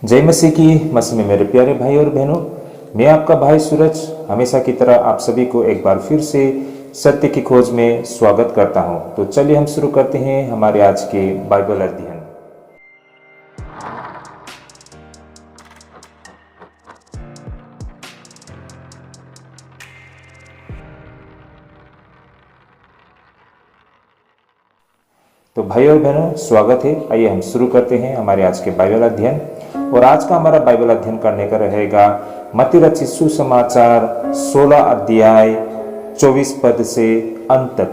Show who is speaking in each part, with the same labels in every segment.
Speaker 1: जय मसीह की। मसीह में मेरे प्यारे भाई और बहनों, मैं आपका भाई सूरज हमेशा की तरह आप सभी को एक बार फिर से सत्य की खोज में स्वागत करता हूं। तो चलिए हम शुरू करते हैं हमारे आज के बाइबल अध्ययन। तो भाई और बहनों, स्वागत है। आइए हम शुरू करते हैं हमारे आज के बाइबल अध्ययन। और आज का हमारा बाइबल अध्ययन करने का रहेगा मत्ती रचित सुसमाचार 16 अध्याय 24 पद से अंत तक।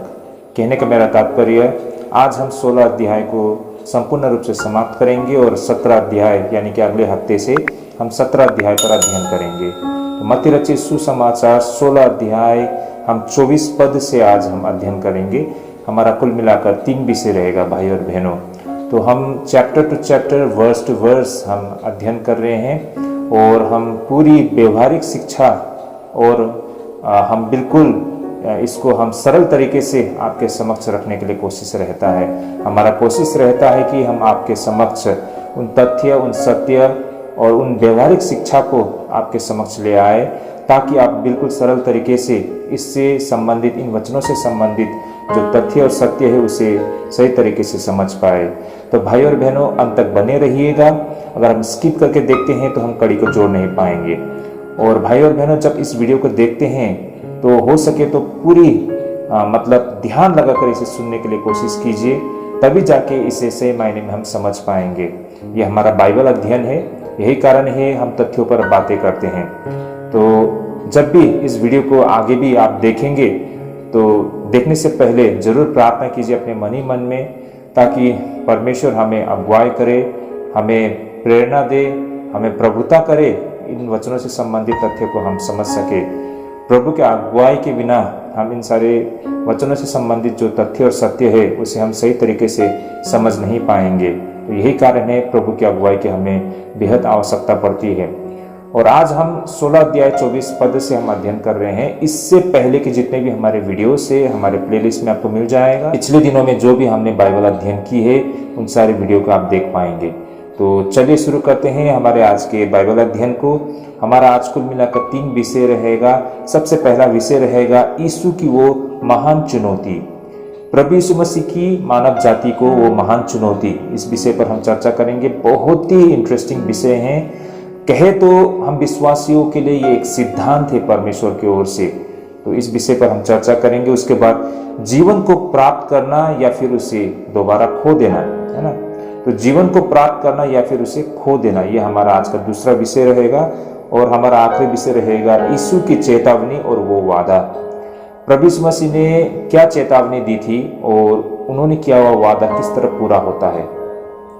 Speaker 1: कहने का मेरा तात्पर्य, आज हम 16 अध्याय को संपूर्ण रूप से समाप्त करेंगे और 17 अध्याय यानी कि अगले हफ्ते से हम 17 अध्याय पर अध्ययन करेंगे। तो मत्ती रचित सुसमाचार 16 अध्याय हम 24 पद से आज हम अध्ययन करेंगे। हमारा कुल मिलाकर 3 विषय रहेगा भाई और बहनों। तो हम chapter to chapter, verse to verse हम अध्ययन कर रहे हैं और हम पूरी व्यवहारिक शिक्षा और हम बिल्कुल इसको हम सरल तरीके से आपके समक्ष रखने के लिए कोशिश रहता है। हमारा कोशिश रहता है कि हम आपके समक्ष उन तथ्य, उन सत्य और उन व्यवहारिक शिक्षा को आपके समक्ष ले आए, ताकि आप बिल्कुल सरल तरीके से इससे संबंधित, इन वचनों से संबंधित जो तथ्य और सत्य है उसे सही तरीके से समझ पाए। तो भाई और बहनों, अंत तक बने रहिएगा। अगर हम स्किप करके देखते हैं तो हम कड़ी को जोड़ नहीं पाएंगे। और भाई और बहनों, जब इस वीडियो को देखते हैं तो हो सके तो पूरी मतलब ध्यान लगाकर इसे सुनने के लिए कोशिश कीजिए, तभी जाके इसे सही मायने में हम समझ पाएंगे। ये हमारा बाइबल अध्ययन है, यही कारण है हम तथ्यों पर बातें करते हैं। तो जब भी इस वीडियो को आगे भी आप देखेंगे तो देखने से पहले जरूर प्रार्थना कीजिए अपने मन ही मन में, ताकि परमेश्वर हमें अगुवाई करे, हमें प्रेरणा दे, हमें प्रभुता करे, इन वचनों से संबंधित तथ्य को हम समझ सके। प्रभु के अगुवाई के बिना हम इन सारे वचनों से संबंधित जो तथ्य और सत्य है उसे हम सही तरीके से समझ नहीं पाएंगे। तो यही कारण है प्रभु की अगुवाई की हमें बेहद आवश्यकता पड़ती है। और आज हम 16 अध्याय 24 पद से हम अध्ययन कर रहे हैं। इससे पहले के जितने भी हमारे वीडियो से हमारे प्लेलिस्ट में आपको मिल जाएगा। पिछले दिनों में जो भी हमने बाइबल अध्ययन की है उन सारे वीडियो को आप देख पाएंगे। तो चलिए शुरू करते हैं हमारे आज के बाइबल अध्ययन को। हमारा आज कुल मिलाकर 3 विषय रहेगा। सबसे पहला विषय रहेगा यीशु की वो महान चुनौती, प्रभु यीशु मसीह की मानव जाति को वो महान चुनौती। इस विषय पर हम चर्चा करेंगे। बहुत ही इंटरेस्टिंग विषय है। कहे तो हम विश्वासियों के लिए ये एक सिद्धांत है परमेश्वर की ओर से। तो इस विषय पर हम चर्चा करेंगे। उसके बाद जीवन को प्राप्त करना या फिर उसे दोबारा खो देना, है ना। तो जीवन को प्राप्त करना या फिर उसे खो देना, ये हमारा आज का दूसरा विषय रहेगा। और हमारा आखिरी विषय रहेगा यीशु की चेतावनी और वो वादा। प्रभु यीशु मसीह ने क्या चेतावनी दी थी और उन्होंने किया हुआ वादा किस तरह पूरा होता है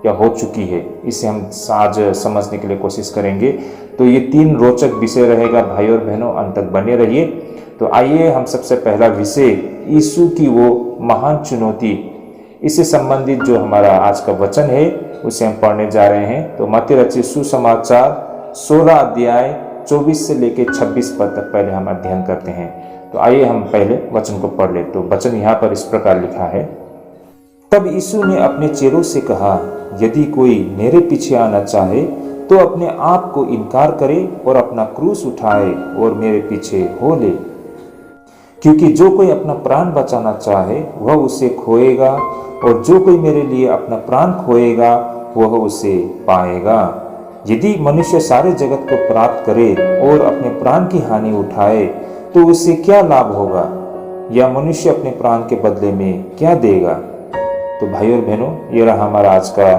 Speaker 1: या हो चुकी है, इसे हम आज समझने के लिए कोशिश करेंगे। तो ये 3 रोचक विषय रहेगा भाई और बहनों, अंत तक बने रहिए। तो आइए हम सबसे पहला विषय यीशु की वो महान चुनौती, इससे संबंधित जो हमारा आज का वचन है उसे हम पढ़ने जा रहे हैं। तो मत्ती रचित सुसमाचार 16 अध्याय 24 से लेकर 26 पद तक पहले हम अध्ययन करते हैं। तो आइए हम पहले वचन को पढ़ ले। तो वचन यहाँ पर इस प्रकार लिखा है, तब यीशु ने अपने चेलों से कहा, यदि कोई मेरे पीछे आना चाहे तो अपने आप को इनकार करे और अपना क्रूस उठाए और मेरे पीछे हो ले। क्योंकि जो कोई अपना प्राण बचाना चाहे वह उसे खोएगा, और जो कोई मेरे लिए अपना प्राण खोएगा वह उसे पाएगा। यदि मनुष्य सारे जगत को प्राप्त करे और अपने प्राण की हानि उठाए तो उससे क्या लाभ होगा, या मनुष्य अपने प्राण के बदले में क्या देगा। तो भाई और बहनों, ये रहा हमारा आज का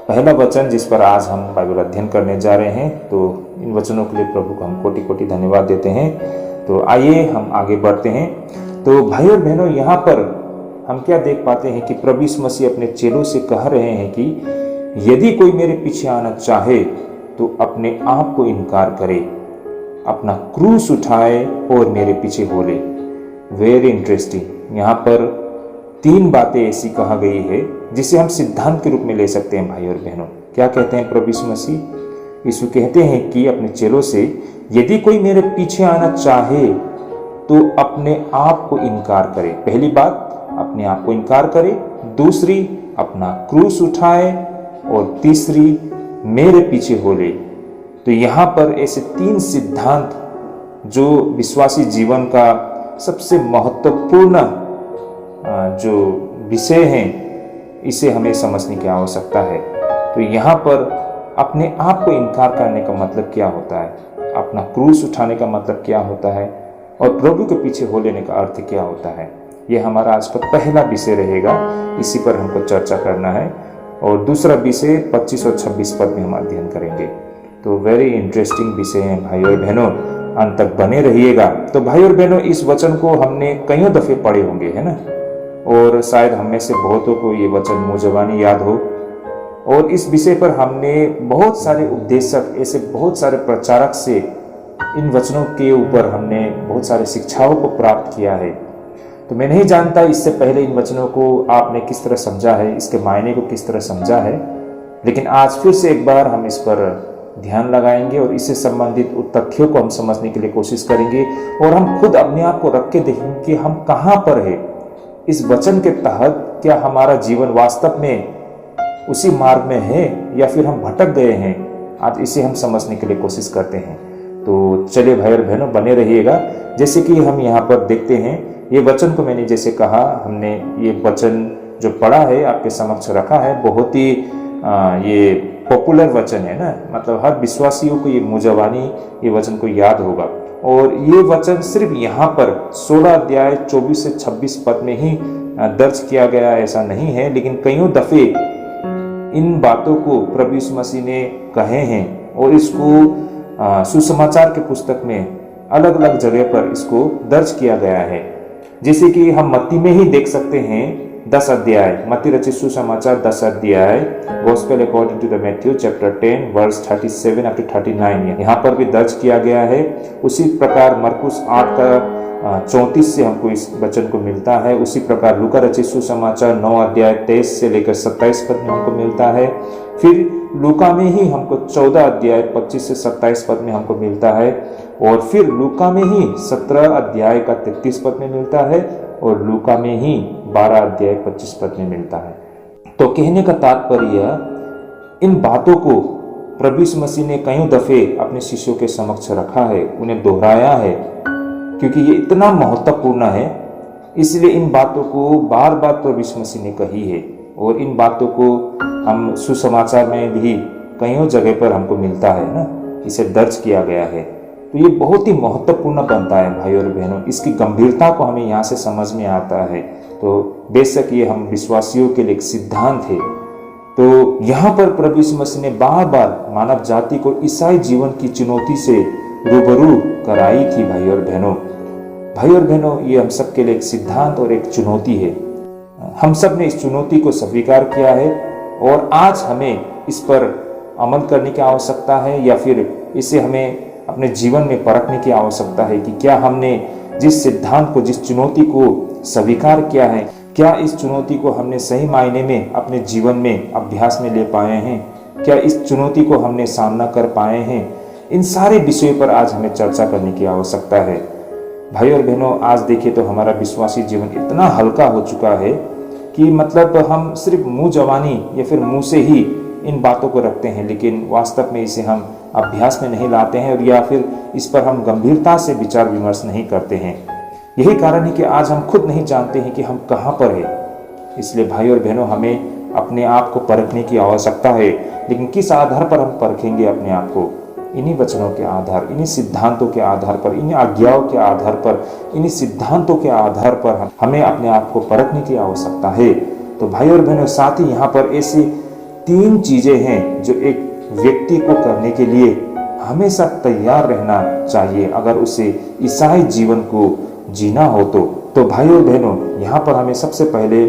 Speaker 1: पहला वचन जिस पर आज हम बाइबल अध्ययन करने जा रहे हैं। तो इन वचनों के लिए प्रभु को हम कोटि कोटि धन्यवाद देते हैं। तो आइए हम आगे बढ़ते हैं। तो भाई और बहनों, यहाँ पर हम क्या देख पाते हैं कि प्रभु यीशु मसीह अपने चेलों से कह रहे हैं कि यदि कोई मेरे पीछे आना चाहे तो अपने आप को इनकार करे, अपना क्रूस उठाए और मेरे पीछे हो ले। Very interesting. यहाँ पर 3 बातें ऐसी कहा गई है जिसे हम सिद्धांत के रूप में ले सकते हैं भाई और बहनों। क्या कहते हैं प्रभु यीशु मसीह? यीशु कहते हैं कि अपने चेलों से, यदि कोई मेरे पीछे आना चाहे तो अपने आप को इनकार करे। पहली बात, अपने आप को इनकार करे। दूसरी, अपना क्रूस उठाए। और तीसरी, मेरे पीछे हो ले। तो यहाँ पर ऐसे 3 सिद्धांत जो विश्वासी जीवन का सबसे महत्वपूर्ण जो विषय हैं, इसे हमें समझने की आवश्यकता है। तो यहाँ पर अपने आप को इनकार करने का मतलब क्या होता है, अपना क्रूस उठाने का मतलब क्या होता है, और प्रभु के पीछे हो लेने का अर्थ क्या होता है, ये हमारा आज का पहला विषय रहेगा। इसी पर हमको चर्चा करना है। और दूसरा विषय 25 और 26 पद में हम अध्ययन करेंगे। तो वेरी इंटरेस्टिंग विषय है भाई और बहनों, अंत तक बने रहिएगा। तो भाई और बहनों, इस वचन को हमने कईयों दफे पढ़े होंगे, है ना, और शायद हम में से बहुतों को ये वचन मुंह जबानी याद हो। और इस विषय पर हमने बहुत सारे उपदेशक, ऐसे बहुत सारे प्रचारक से इन वचनों के ऊपर हमने बहुत सारे शिक्षाओं को प्राप्त किया है। तो मैं नहीं जानता इससे पहले इन वचनों को आपने किस तरह समझा है, इसके मायने को किस तरह समझा है, लेकिन आज फिर से एक बार हम इस पर ध्यान लगाएंगे और इससे संबंधित उन तथ्यों को हम समझने के लिए कोशिश करेंगे। और हम खुद अपने आप को रख के देखेंगे कि हम कहाँ पर है इस वचन के तहत। क्या हमारा जीवन वास्तव में उसी मार्ग में है या फिर हम भटक गए हैं? आज इसे हम समझने के लिए कोशिश करते हैं। तो चलिए भाई और बहनों, बने रहिएगा। जैसे कि हम यहाँ पर देखते हैं, ये वचन को मैंने जैसे कहा, हमने ये वचन जो पढ़ा है आपके समक्ष रखा है, बहुत ही ये पॉपुलर वचन है ना, मतलब हर विश्वासियों को ये मुजवानी ये वचन को याद होगा। और ये वचन सिर्फ यहाँ पर 16 अध्याय 24 से 26 पद में ही दर्ज किया गया ऐसा नहीं है, लेकिन कईयों दफे इन बातों को प्रभु यीशु मसीह ने कहे हैं और इसको सुसमाचार के पुस्तक में अलग अलग जगह पर इसको दर्ज किया गया है। जैसे कि हम मत्ती में ही देख सकते हैं 10 अध्याय, मत्ती रचित सुसमाचार 10 अध्याय, gospel according to the Matthew chapter 10 verse 37 up to 39, यहाँ पर भी दर्ज किया गया है। उसी प्रकार मरकुस 8 का 34 से हमको इस वचन को मिलता है। उसी प्रकार लूका रचित सुसमाचार 9 अध्याय 23 से लेकर 27 पद में हमको मिलता है। फिर लूका में ही हमको 14 अध्याय 25 से 27 पद में हमको मिलता है। और फिर लूका में ही 17 अध्याय का 33 पद में मिलता है और लूका में ही 12 अध्याय 25 पद में मिलता है। तो कहने का तात्पर्य, इन बातों को प्रभु यीशु मसीह ने कईयों दफे अपने शिष्यों के समक्ष रखा है, उन्हें दोहराया है, क्योंकि ये इतना महत्वपूर्ण है। इसलिए इन बातों को बार बार प्रभु यीशु मसीह ने कही है और इन बातों को हम सुसमाचार में भी कईयों जगह पर हमको मिलता है ना, इसे दर्ज किया गया है। तो ये बहुत ही महत्वपूर्ण बनता है भाई और बहनों, इसकी गंभीरता को हमें यहाँ से समझ में आता है। तो बेशक ये हम विश्वासियों के लिए एक सिद्धांत है। तो यहाँ पर प्रभु यीशु मसीह ने बार बार मानव जाति को ईसाई जीवन की चुनौती से रूबरू कराई थी भाई और बहनों। भाई और बहनों, ये हम सब के लिए एक सिद्धांत और एक चुनौती है। हम सब ने इस चुनौती को स्वीकार किया है और आज हमें इस पर अमल करने की आवश्यकता है, या फिर इसे हमें अपने जीवन में परखने की आवश्यकता है कि क्या हमने जिस सिद्धांत को, जिस चुनौती को स्वीकार किया है, क्या इस चुनौती को हमने सही मायने में अपने जीवन में अभ्यास में ले पाए हैं, क्या इस चुनौती को हमने सामना कर पाए हैं। इन सारे विषयों पर आज हमें चर्चा करने की आवश्यकता है। भाई और बहनों, आज देखिए तो हमारा विश्वासी जीवन इतना हल्का हो चुका है कि मतलब हम सिर्फ मुंह जबानी या फिर मुंह से ही इन बातों को रखते हैं, लेकिन वास्तव में इसे हम अभ्यास में नहीं लाते हैं, और या फिर इस पर हम गंभीरता से विचार विमर्श नहीं करते हैं। यही कारण है कि आज हम खुद नहीं जानते हैं कि हम कहाँ पर हैं। इसलिए भाई और बहनों, हमें अपने आप को परखने की आवश्यकता है। लेकिन किस आधार पर हम परखेंगे अपने आप को? इन्हीं वचनों के आधार, इन्हीं सिद्धांतों के आधार पर, इन्हीं आज्ञाओं के आधार पर, इन्हीं सिद्धांतों के आधार पर हमें अपने आप को परखने की आवश्यकता है। तो भाई और बहनों, साथ ही यहाँ पर ऐसी 3 चीजें हैं जो एक व्यक्ति को करने के लिए हमेशा तैयार रहना चाहिए अगर उसे ईसाई जीवन को जीना हो। तो भाई और बहनों, यहाँ पर हमें सबसे पहले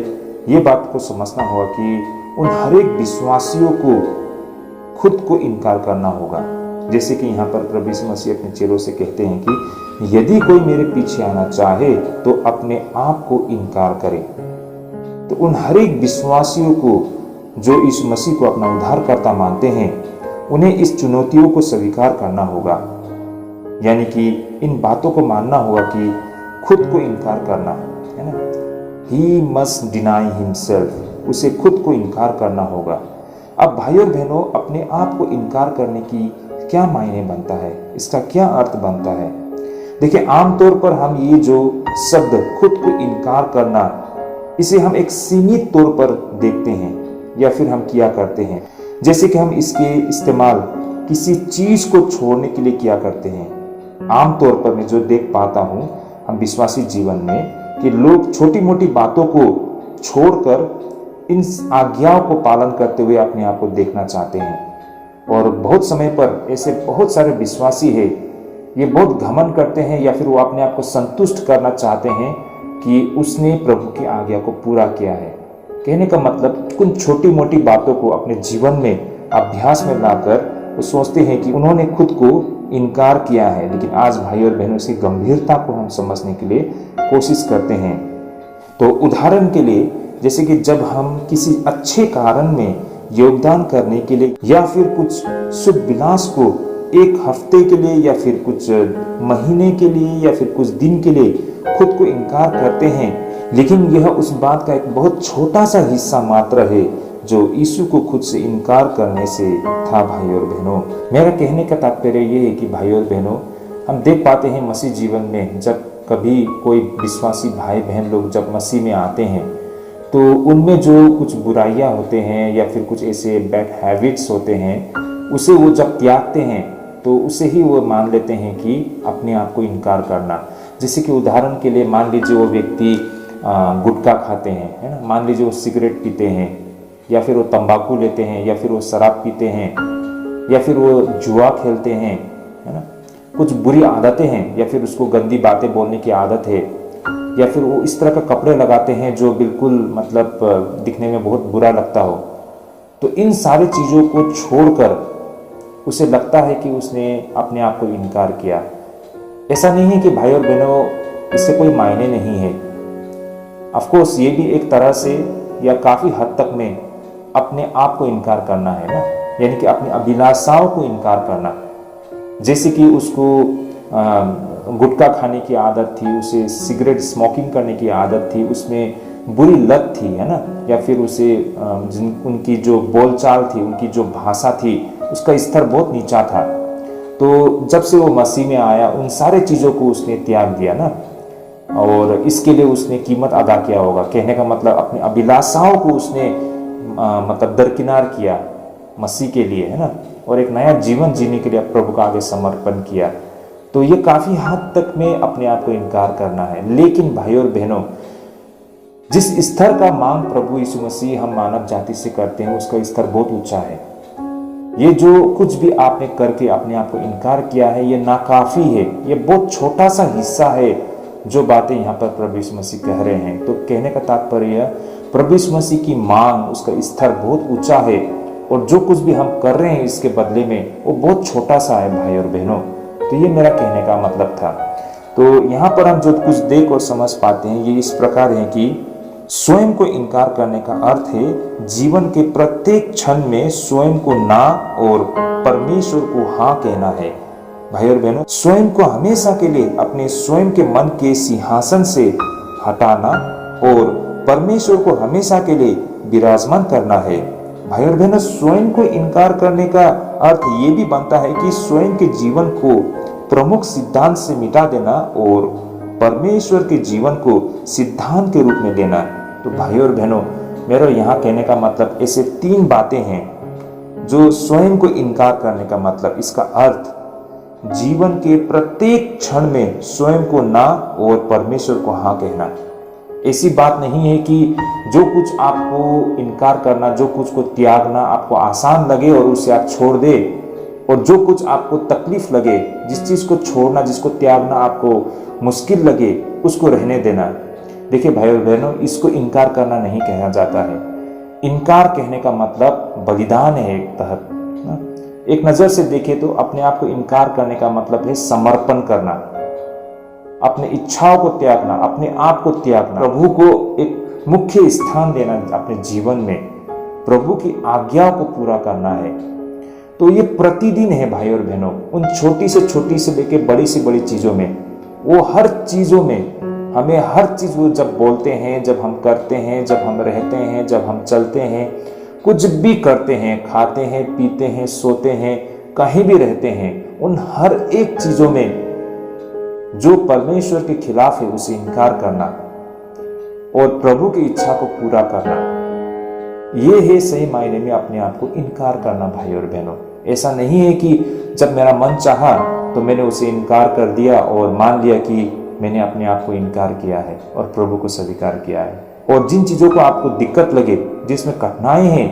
Speaker 1: ये बात को समझना होगा कि उन हर एक विश्वासियों को खुद को इनकार करना होगा। जैसे कि यहाँ पर प्रभु यीशु मसीह अपने चेलों से कहते हैं कि यदि कोई मेरे पीछे आना चाहे तो अपने आप को इनकार करे। तो उन हर एक विश्वासियों को जो यीशु मसीह को अपना उद्धारकर्ता मानते हैं, उन्हें इस चुनौतियों को स्वीकार करना होगा, यानी कि इन बातों को मानना होगा कि खुद को इनकार करना है ना। He must deny himself, उसे खुद को इनकार करना होगा। अब भाइयों और बहनों, अपने आप को इनकार करने की क्या मायने बनता है, इसका क्या अर्थ बनता है? देखिए, आमतौर पर हम ये जो शब्द खुद को इनकार करना, इसे हम एक सीमित तौर पर देखते हैं या फिर हम किया करते हैं। जैसे कि हम इसके इस्तेमाल किसी चीज को छोड़ने के लिए किया करते हैं। आमतौर पर मैं जो देख पाता हूं हम विश्वासी जीवन में, कि लोग छोटी मोटी बातों को छोड़कर इन आज्ञाओं को पालन करते हुए अपने आप को देखना चाहते हैं। और बहुत समय पर ऐसे बहुत सारे विश्वासी है, ये बहुत घमंड करते हैं या फिर वो अपने आप को संतुष्ट करना चाहते हैं कि उसने प्रभु की आज्ञा को पूरा किया है। कहने का मतलब उन छोटी मोटी बातों को अपने जीवन में अभ्यास में लाकर वो सोचते हैं कि उन्होंने खुद को इनकार किया है। लेकिन आज भाई और बहनों, इसकी गंभीरता को हम समझने के लिए कोशिश करते हैं। तो उदाहरण के लिए, जैसे कि जब हम किसी अच्छे कारण में योगदान करने के लिए या फिर कुछ शुभ विलास को एक हफ्ते के लिए या फिर कुछ महीने के लिए या फिर कुछ दिन के लिए खुद को इनकार करते हैं, लेकिन यह उस बात का एक बहुत छोटा सा हिस्सा मात्र है जो यीशु को खुद से इनकार करने से था। भाई और बहनों, मेरा कहने का तात्पर्य यह है कि भाई और बहनों, हम देख पाते हैं मसीह जीवन में, जब कभी कोई विश्वासी भाई बहन लोग जब मसीह में आते हैं तो उनमें जो कुछ बुराइयां होते हैं या फिर कुछ ऐसे बैड हैबिट्स होते हैं, उसे वो जब त्यागते हैं तो उसे ही वो मान लेते हैं कि अपने आप को इनकार करना। जैसे कि उदाहरण के लिए मान लीजिए वो व्यक्ति गुटखा खाते हैं, है ना, मान लीजिए वो सिगरेट पीते हैं या फिर वो तंबाकू लेते हैं या फिर वो शराब पीते हैं या फिर वो जुआ खेलते हैं, है ना, कुछ बुरी आदतें हैं या फिर उसको गंदी बातें बोलने की आदत है या फिर वो इस तरह का कपड़े लगाते हैं जो बिल्कुल मतलब दिखने में बहुत बुरा लगता हो। तो इन सारी चीज़ों को छोड़कर उसे लगता है कि उसने अपने आप को इनकार किया। ऐसा नहीं है कि भाई और बहनों इससे कोई मायने नहीं है। ऑफकोर्स ये भी एक तरह से या काफ़ी हद तक में अपने आप को इनकार करना है ना, यानी कि अपनी अभिलाषाओं को इनकार करना। जैसे कि उसको गुटखा खाने की आदत थी, उसे सिगरेट स्मोकिंग करने की आदत थी, उसमें बुरी लत थी, है ना, या फिर उसे उनकी जो बोलचाल थी, उनकी जो भाषा थी, उसका स्तर बहुत नीचा था। तो जब से वो मसीह में आया उन सारे चीज़ों को उसने त्याग दिया ना, और इसके लिए उसने कीमत अदा किया होगा। कहने का मतलब अपनी अभिलाषाओं को उसने मतलब दरकिनार किया मसीह के लिए, है ना, और एक नया जीवन जीने के लिए प्रभु का आगे समर्पण किया। तो ये काफ़ी हद तक में अपने आप को इनकार करना है। लेकिन भाई और बहनों, जिस स्तर का मांग प्रभु यीशु मसीह हम मानव जाति से करते हैं, उसका स्तर बहुत ऊंचा है। ये जो कुछ भी आपने करके अपने आप को इनकार किया है, ये नाकाफी है, ये बहुत छोटा सा हिस्सा है जो बातें यहाँ पर प्रभु यीशु मसीह कह रहे हैं। तो कहने का तात्पर्य, प्रभु यीशु मसीह की मांग, उसका स्तर बहुत ऊंचा है और जो कुछ भी हम कर रहे हैं इसके बदले में वो बहुत छोटा सा है भाई और बहनों। तो ये मेरा कहने का मतलब था। तो यहाँ पर हम जो कुछ देख और समझ पाते हैं ये इस प्रकार है कि स्वयं को इनकार करने का अर्थ है जीवन के प्रत्येक क्षण में स्वयं को ना और परमेश्वर को हाँ कहना है। भाई और बहनों, स्वयं को हमेशा के लिए अपने स्वयं के मन के सिंहासन से हटाना और परमेश्वर को हमेशा के लिए विराजमान करना है। भाई और बहनों, स्वयं को इनकार करने का अर्थ ये भी बनता है कि स्वयं के जीवन को प्रमुख सिद्धांत से मिटा देना और परमेश्वर के जीवन को सिद्धांत के रूप में लेना। तो भाई और बहनों, मेरा यहाँ कहने का मतलब ऐसे 3 बातें हैं जो स्वयं को इनकार करने का मतलब, इसका अर्थ जीवन के प्रत्येक क्षण में स्वयं को ना और परमेश्वर को हाँ कहना। ऐसी बात नहीं है कि जो कुछ आपको इनकार करना, जो कुछ को त्यागना आपको आसान लगे और उसे आप छोड़ दे, और जो कुछ आपको तकलीफ लगे, जिस चीज़ को छोड़ना, जिसको त्यागना आपको मुश्किल लगे, उसको रहने देना। देखिए भाई और बहनों, इसको इनकार करना नहीं कहा जाता है। इनकार कहने का मतलब बलिदान है एक तहत। एक नज़र से देखें तो अपने आप को इनकार करने का मतलब है समर्पण करना, अपने इच्छाओं को त्यागना, अपने आप को त्यागना, प्रभु को एक मुख्य स्थान देना अपने जीवन में, प्रभु की आज्ञाओं को पूरा करना है। तो ये प्रतिदिन है भाई और बहनों, उन छोटी से लेके बड़ी से बड़ी चीज़ों में, वो हर चीज़ों में हमें हर चीज़ वो जब बोलते हैं, जब हम करते हैं, जब हम रहते हैं, जब हम चलते हैं, कुछ भी करते हैं, खाते हैं, पीते हैं, सोते हैं, कहीं भी रहते हैं, उन हर एक चीजों में जो परमेश्वर के खिलाफ है उसे इनकार करना और प्रभु की इच्छा को पूरा करना, ये है सही मायने में अपने आप को इनकार करना। भाई और बहनों, ऐसा नहीं है कि जब मेरा मन चाहा तो मैंने उसे इनकार कर दिया और मान लिया कि मैंने अपने आप को इनकार किया है और प्रभु को स्वीकार किया है। और जिन चीजों को आपको दिक्कत लगे, जिसमें कठिनाई है,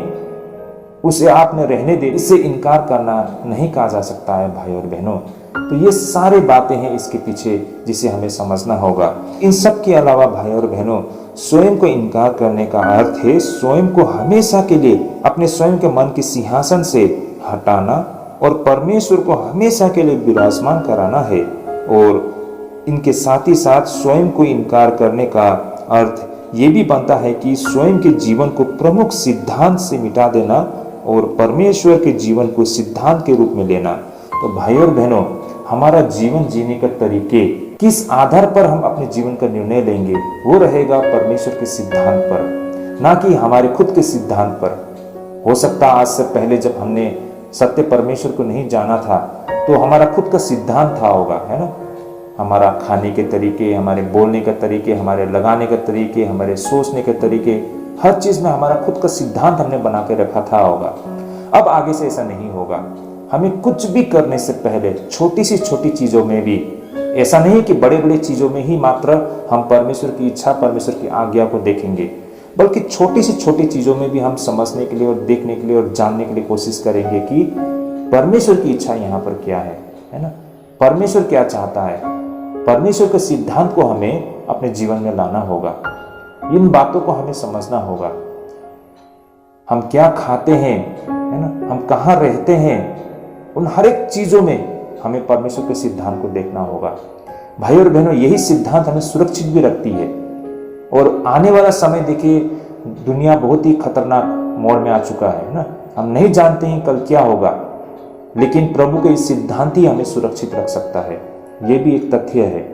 Speaker 1: उसे आपने रहने दे, इससे इनकार करना नहीं कहा जा सकता है। भाई और बहनों, तो ये सारी बातें हैं इसके पीछे जिसे हमें समझना होगा। इन सब के अलावा भाई और बहनों, स्वयं को इनकार करने का अर्थ है स्वयं को हमेशा के लिए अपने स्वयं के मन के सिंहासन से हटाना और परमेश्वर को हमेशा के लिए विराजमान कराना है। और इनके साथ ही साथ स्वयं को इनकार करने का अर्थ ये भी बनता है कि स्वयं के जीवन को प्रमुख सिद्धांत से मिटा देना और परमेश्वर के जीवन को सिद्धांत के रूप में लेना। तो भाई और बहनों, हमारा जीवन जीने का तरीके किस आधार पर हम अपने जीवन का निर्णय लेंगे, वो रहेगा परमेश्वर के सिद्धांत पर, ना कि हमारे खुद के सिद्धांत पर। हो सकता आज से पहले जब हमने सत्य परमेश्वर को नहीं जाना था तो हमारा खुद का सिद्धांत था होगा, है ना। हमारा खाने के तरीके, हमारे बोलने के तरीके, हमारे लगाने के तरीके, हमारे सोचने के तरीके, हर चीज में हमारा खुद का सिद्धांत हमने बना के रखा था होगा। अब आगे से ऐसा नहीं होगा। हमें कुछ भी करने से पहले छोटी सी छोटी चीजों में भी, ऐसा नहीं कि बड़े बड़े चीजों में ही मात्र हम परमेश्वर की इच्छा, परमेश्वर की आज्ञा को देखेंगे, बल्कि छोटी सी छोटी चीजों में भी हम समझने के लिए और देखने के लिए और जानने के लिए कोशिश करेंगे कि परमेश्वर की इच्छा यहाँ पर क्या है ना। परमेश्वर क्या चाहता है, परमेश्वर के सिद्धांत को हमें अपने जीवन में लाना होगा। इन बातों को हमें समझना होगा। हम क्या खाते हैं, है ना, हम कहाँ रहते हैं, उन हर एक चीजों में हमें परमेश्वर के सिद्धांत को देखना होगा। भाई और बहनों, यही सिद्धांत हमें सुरक्षित भी रखती है। और आने वाला समय देखिए, दुनिया बहुत ही खतरनाक मोड़ में आ चुका है ना। हम नहीं जानते हैं कल क्या होगा, लेकिन प्रभु के इस सिद्धांत ही हमें सुरक्षित रख सकता है। ये भी एक तथ्य है।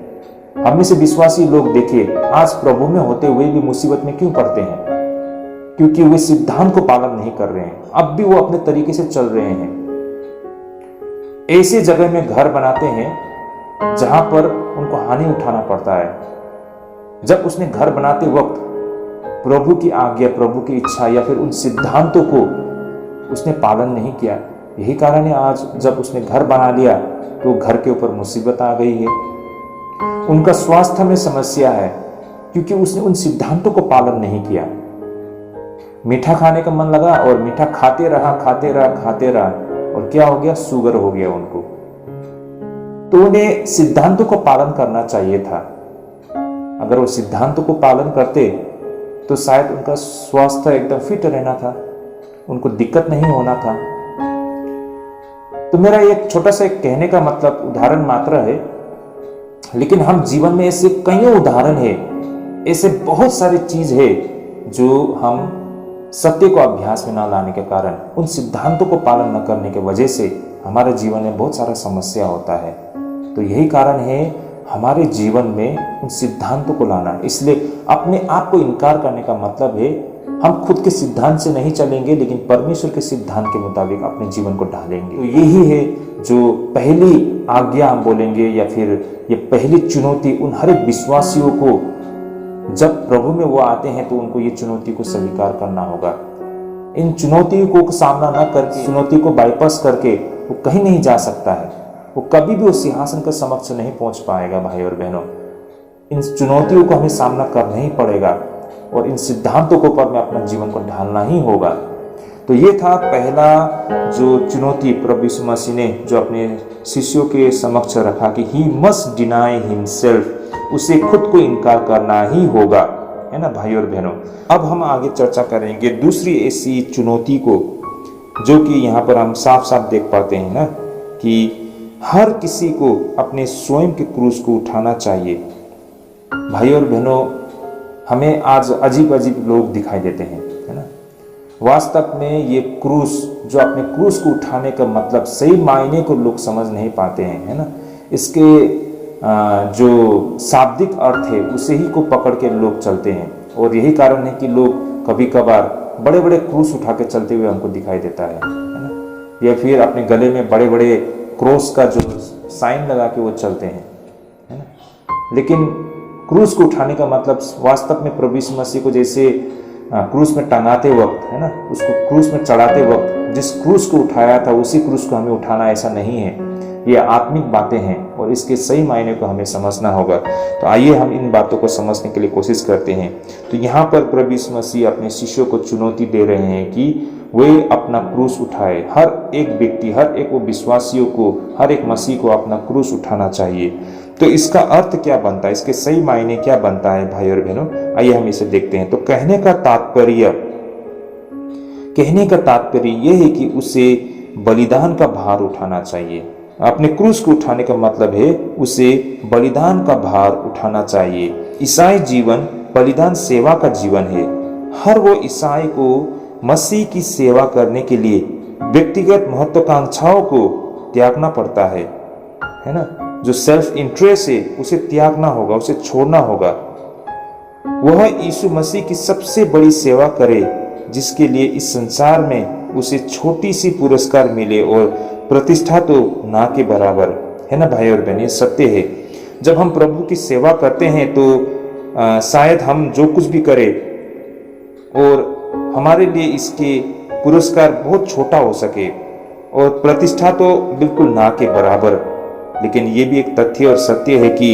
Speaker 1: हम में से विश्वासी लोग देखिए, आज प्रभु में होते हुए भी मुसीबत में क्यों पड़ते हैं? क्योंकि वे सिद्धांत को पालन नहीं कर रहे हैं। अब भी वो अपने तरीके से चल रहे हैं। ऐसे जगह में घर बनाते हैं जहां पर उनको हानि उठाना पड़ता है। जब उसने घर बनाते वक्त प्रभु की आज्ञा, प्रभु की इच्छा या फिर उन सिद्धांतों को उसने पालन नहीं किया, यही कारण है आज जब उसने घर बना लिया तो घर के ऊपर मुसीबत आ गई है। उनका स्वास्थ्य में समस्या है क्योंकि उसने उन सिद्धांतों को पालन नहीं किया। मीठा खाने का मन लगा और मीठा खाते रहा और क्या हो गया? शुगर हो गया उनको। तो उन्हें सिद्धांतों को पालन करना चाहिए था। अगर वो सिद्धांतों को पालन करते तो शायद उनका स्वास्थ्य एकदम फिट रहना था, उनको दिक्कत नहीं होना था। तो मेरा एक छोटा सा कहने का मतलब उदाहरण मात्र है, लेकिन हम जीवन में ऐसे कईयों उदाहरण है, ऐसे बहुत सारी चीज है जो हम सत्य को अभ्यास में ना लाने के कारण, उन सिद्धांतों को पालन न करने के वजह से हमारे जीवन में बहुत सारा समस्या होता है। तो यही कारण है हमारे जीवन में उन सिद्धांतों को लाना। इसलिए अपने आप को इनकार करने का मतलब है हम खुद के सिद्धांत से नहीं चलेंगे, लेकिन परमेश्वर के सिद्धांत के मुताबिक अपने जीवन को ढालेंगे। तो यही है जो पहली आज्ञा हम बोलेंगे, या फिर ये पहली चुनौती उन हर एक विश्वासियों को, जब प्रभु में वो आते हैं तो उनको ये चुनौती को स्वीकार करना होगा। इन चुनौतियों को सामना न करके, चुनौती को बाईपास करके वो कहीं नहीं जा सकता है। वो कभी भी उस सिंहासन के समक्ष नहीं पहुंच पाएगा। भाई और बहनों, इन चुनौतियों को हमें सामना करना ही पड़ेगा और इन सिद्धांतों के ऊपर में अपना जीवन को ढालना ही होगा। तो ये था पहला जो चुनौती प्रभु यीशु मसीह ने जो अपने शिष्यों के समक्ष रखा कि ही मस्ट डिनाई हिमसेल्फ, उसे खुद को इनकार करना ही होगा, है ना भाई और बहनों। अब हम आगे चर्चा करेंगे दूसरी ऐसी चुनौती को, जो कि यहाँ पर हम साफ साफ देख पाते हैं ना, कि हर किसी को अपने स्वयं के क्रूस को उठाना चाहिए। भाई और बहनों, हमें आज अजीब अजीब लोग दिखाई देते हैं, है ना। वास्तव में ये क्रूस, जो अपने क्रूस को उठाने का मतलब सही मायने को लोग समझ नहीं पाते हैं, है ना। इसके जो शाब्दिक अर्थ है उसे ही को पकड़ के लोग चलते हैं, और यही कारण है कि लोग कभी कभार बड़े बड़े क्रूस उठा के चलते हुए हमको दिखाई देता है ना, या फिर अपने गले में बड़े बड़े क्रॉस का जो साइन लगा के वो चलते हैं, है ना। लेकिन क्रूस को उठाने का मतलब वास्तव में प्रभु यीशु मसीह को जैसे क्रूस में टंगाते वक्त, है ना, उसको क्रूस में चढ़ाते वक्त जिस क्रूस को उठाया था उसी क्रूस को हमें उठाना, ऐसा नहीं है। ये आत्मिक बातें हैं और इसके सही मायने को हमें समझना होगा। तो आइए हम इन बातों को समझने के लिए कोशिश करते हैं। तो यहाँ पर प्रभु यीशु मसीह अपने शिष्यों को चुनौती दे रहे हैं कि वे अपना क्रूस उठाए। हर एक व्यक्ति, हर एक वो विश्वासियों को, हर एक मसीह को अपना क्रूस उठाना चाहिए। तो इसका अर्थ क्या बनता है, इसके सही मायने क्या बनता है भाई और बहनों, आइए हम इसे देखते हैं। तो कहने का तात्पर्य यह है कि उसे बलिदान का भार उठाना चाहिए। अपने क्रूस को उठाने का मतलब है उसे बलिदान का भार उठाना चाहिए। ईसाई जीवन बलिदान सेवा का जीवन है। हर वो ईसाई को मसीह की सेवा करने के लिए व्यक्तिगत महत्वाकांक्षाओं को त्यागना पड़ता है ना। जो सेल्फ इंटरेस्ट है उसे त्यागना होगा, उसे छोड़ना होगा। वह यीशु मसीह की सबसे बड़ी सेवा करे जिसके लिए इस संसार में उसे छोटी सी पुरस्कार मिले और प्रतिष्ठा तो ना के बराबर, है ना भाई और बहन, ये सत्य है। जब हम प्रभु की सेवा करते हैं तो शायद हम जो कुछ भी करें और हमारे लिए इसके पुरस्कार बहुत छोटा हो सके और प्रतिष्ठा तो बिल्कुल ना के बराबर, लेकिन ये भी एक तथ्य और सत्य है कि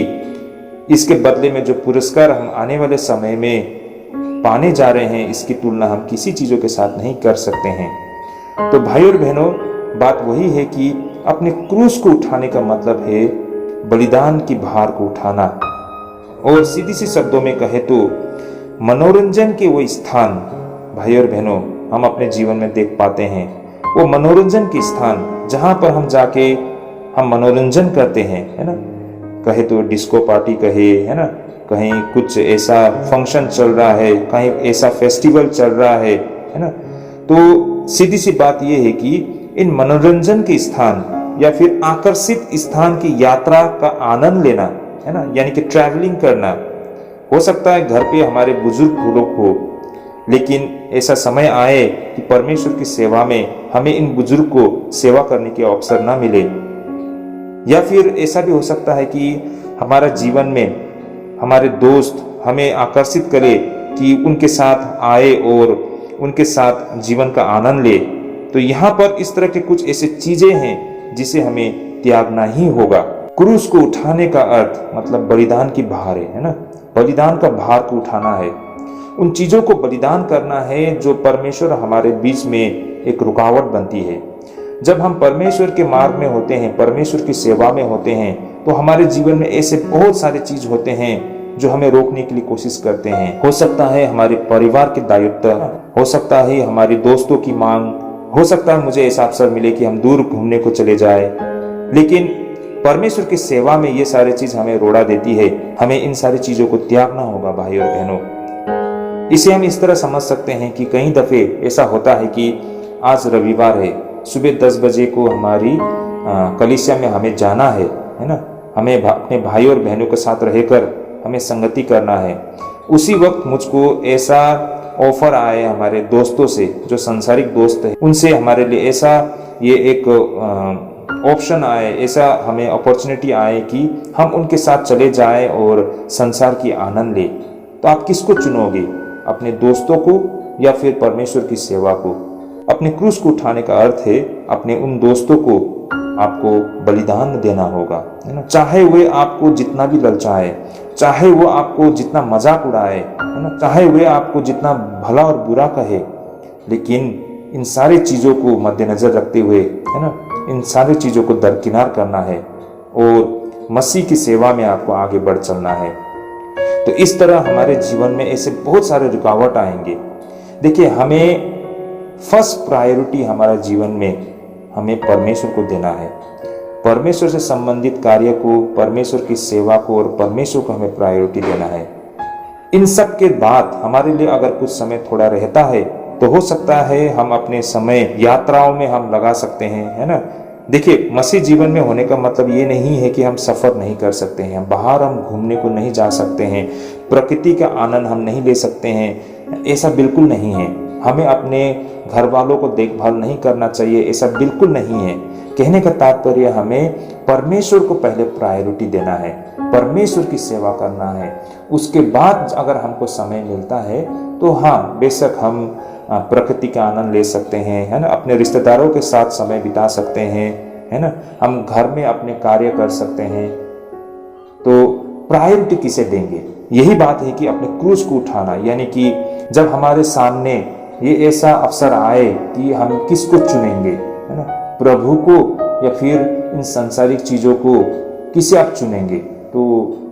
Speaker 1: इसके बदले में जो पुरस्कार हम आने वाले समय में पाने जा रहे हैं इसकी तुलना हम किसी चीजों के साथ नहीं कर सकते हैं। तो भाई और बहनों, बात वही है कि अपने क्रूस को उठाने का मतलब है बलिदान की भार को उठाना। और सीधी सी शब्दों में कहे तो मनोरंजन के वो स्थान, भाई और बहनों, हम अपने जीवन में देख पाते हैं। वो मनोरंजन के स्थान जहां पर हम जाके हम मनोरंजन करते हैं, है ना, कहे तो डिस्को पार्टी कहे, है ना, कहीं कुछ ऐसा फंक्शन चल रहा है, कहीं ऐसा फेस्टिवल चल रहा है ना। तो सीधी सी बात यह है कि इन मनोरंजन के स्थान या फिर आकर्षित स्थान की यात्रा का आनंद लेना, है ना, यानी कि ट्रैवलिंग करना, हो सकता है घर पे हमारे बुजुर्ग लोग हो, लेकिन ऐसा समय आए कि परमेश्वर की सेवा में हमें इन बुजुर्ग को सेवा करने के अवसर ना मिले। या फिर ऐसा भी हो सकता है कि हमारा जीवन में हमारे दोस्त हमें आकर्षित करे कि उनके साथ आए और उनके साथ जीवन का आनंद ले। तो यहाँ पर इस तरह के कुछ ऐसे चीजें हैं जिसे हमें त्यागना ही होगा। क्रूस को उठाने का अर्थ मतलब बलिदान की भार है ना, बलिदान का भार को उठाना है। उन चीजों को बलिदान करना है जो परमेश्वर हमारे बीच में एक रुकावट बनती है। जब हम परमेश्वर के मार्ग में होते हैं, परमेश्वर की सेवा में होते हैं, तो हमारे जीवन में ऐसे बहुत सारे चीज होते हैं जो हमें रोकने के लिए कोशिश करते हैं। हो सकता है हमारे परिवार के दायित्व, हो सकता है हमारे दोस्तों की मांग, हो सकता है मुझे ऐसा अवसर मिले कि हम दूर घूमने को चले जाए। लेकिन परमेश्वर की सेवा में ये सारी चीज हमें रोड़ा देती है। हमें इन सारी चीजों को त्यागना होगा भाई और बहनों। इसे हम इस तरह समझ सकते हैं कि कई दफे ऐसा होता है कि आज रविवार है, सुबह 10 बजे को हमारी कलीसिया में हमें जाना है ना, हमें अपने भाई और बहनों के साथ रहकर हमें संगति करना है। उसी वक्त मुझको ऐसा ऑफर आए हमारे दोस्तों से, जो संसारिक दोस्त है, उनसे हमारे लिए ऐसा ये एक ऑप्शन आए, ऐसा हमें अपॉर्चुनिटी आए कि हम उनके साथ चले जाएं और संसार की आनंद ले। तो आप किसको चुनोगे, अपने दोस्तों को या फिर परमेश्वर की सेवा को? अपने क्रूस को उठाने का अर्थ है अपने उन दोस्तों को आपको बलिदान देना होगा, है ना। चाहे वे आपको जितना भी ललचाए, चाहे वो आपको जितना मजाक उड़ाए, है ना, चाहे वे आपको जितना भला और बुरा कहे, लेकिन इन सारी चीजों को मद्देनजर रखते हुए, है ना, इन सारी चीजों को दरकिनार करना है और मसीह की सेवा में आपको आगे बढ़ चलना है। तो इस तरह हमारे जीवन में ऐसे बहुत सारे रुकावट आएंगे। देखिए, हमें फर्स्ट प्रायोरिटी हमारा जीवन में हमें परमेश्वर को देना है। परमेश्वर से संबंधित कार्य को, परमेश्वर की सेवा को और परमेश्वर को हमें प्रायोरिटी देना है। इन सब के बाद हमारे लिए अगर कुछ समय थोड़ा रहता है तो हो सकता है हम अपने समय यात्राओं में हम लगा सकते हैं, है ना। देखिए, मसीह जीवन में होने का मतलब ये नहीं है कि हम सफर नहीं कर सकते हैं, बाहर हम घूमने को नहीं जा सकते हैं, प्रकृति का आनंद हम नहीं ले सकते हैं, ऐसा बिल्कुल नहीं है। हमें अपने घर वालों को देखभाल नहीं करना चाहिए, ऐसा बिल्कुल नहीं है। कहने का तात्पर्य हमें परमेश्वर को पहले प्रायोरिटी देना है, परमेश्वर की सेवा करना है। उसके बाद अगर हमको समय मिलता है तो हाँ, बेशक हम प्रकृति का आनंद ले सकते हैं, है ना, अपने रिश्तेदारों के साथ समय बिता सकते हैं, है ना, हम घर में अपने कार्य कर सकते हैं। तो प्रायोरिटी किसे देंगे? यही बात है कि अपने क्रूस को उठाना, यानी कि जब हमारे सामने ये ऐसा अवसर आए कि हम किसको चुनेंगे, है ना, प्रभु को या फिर इन सांसारिक चीज़ों को, किसे आप चुनेंगे? तो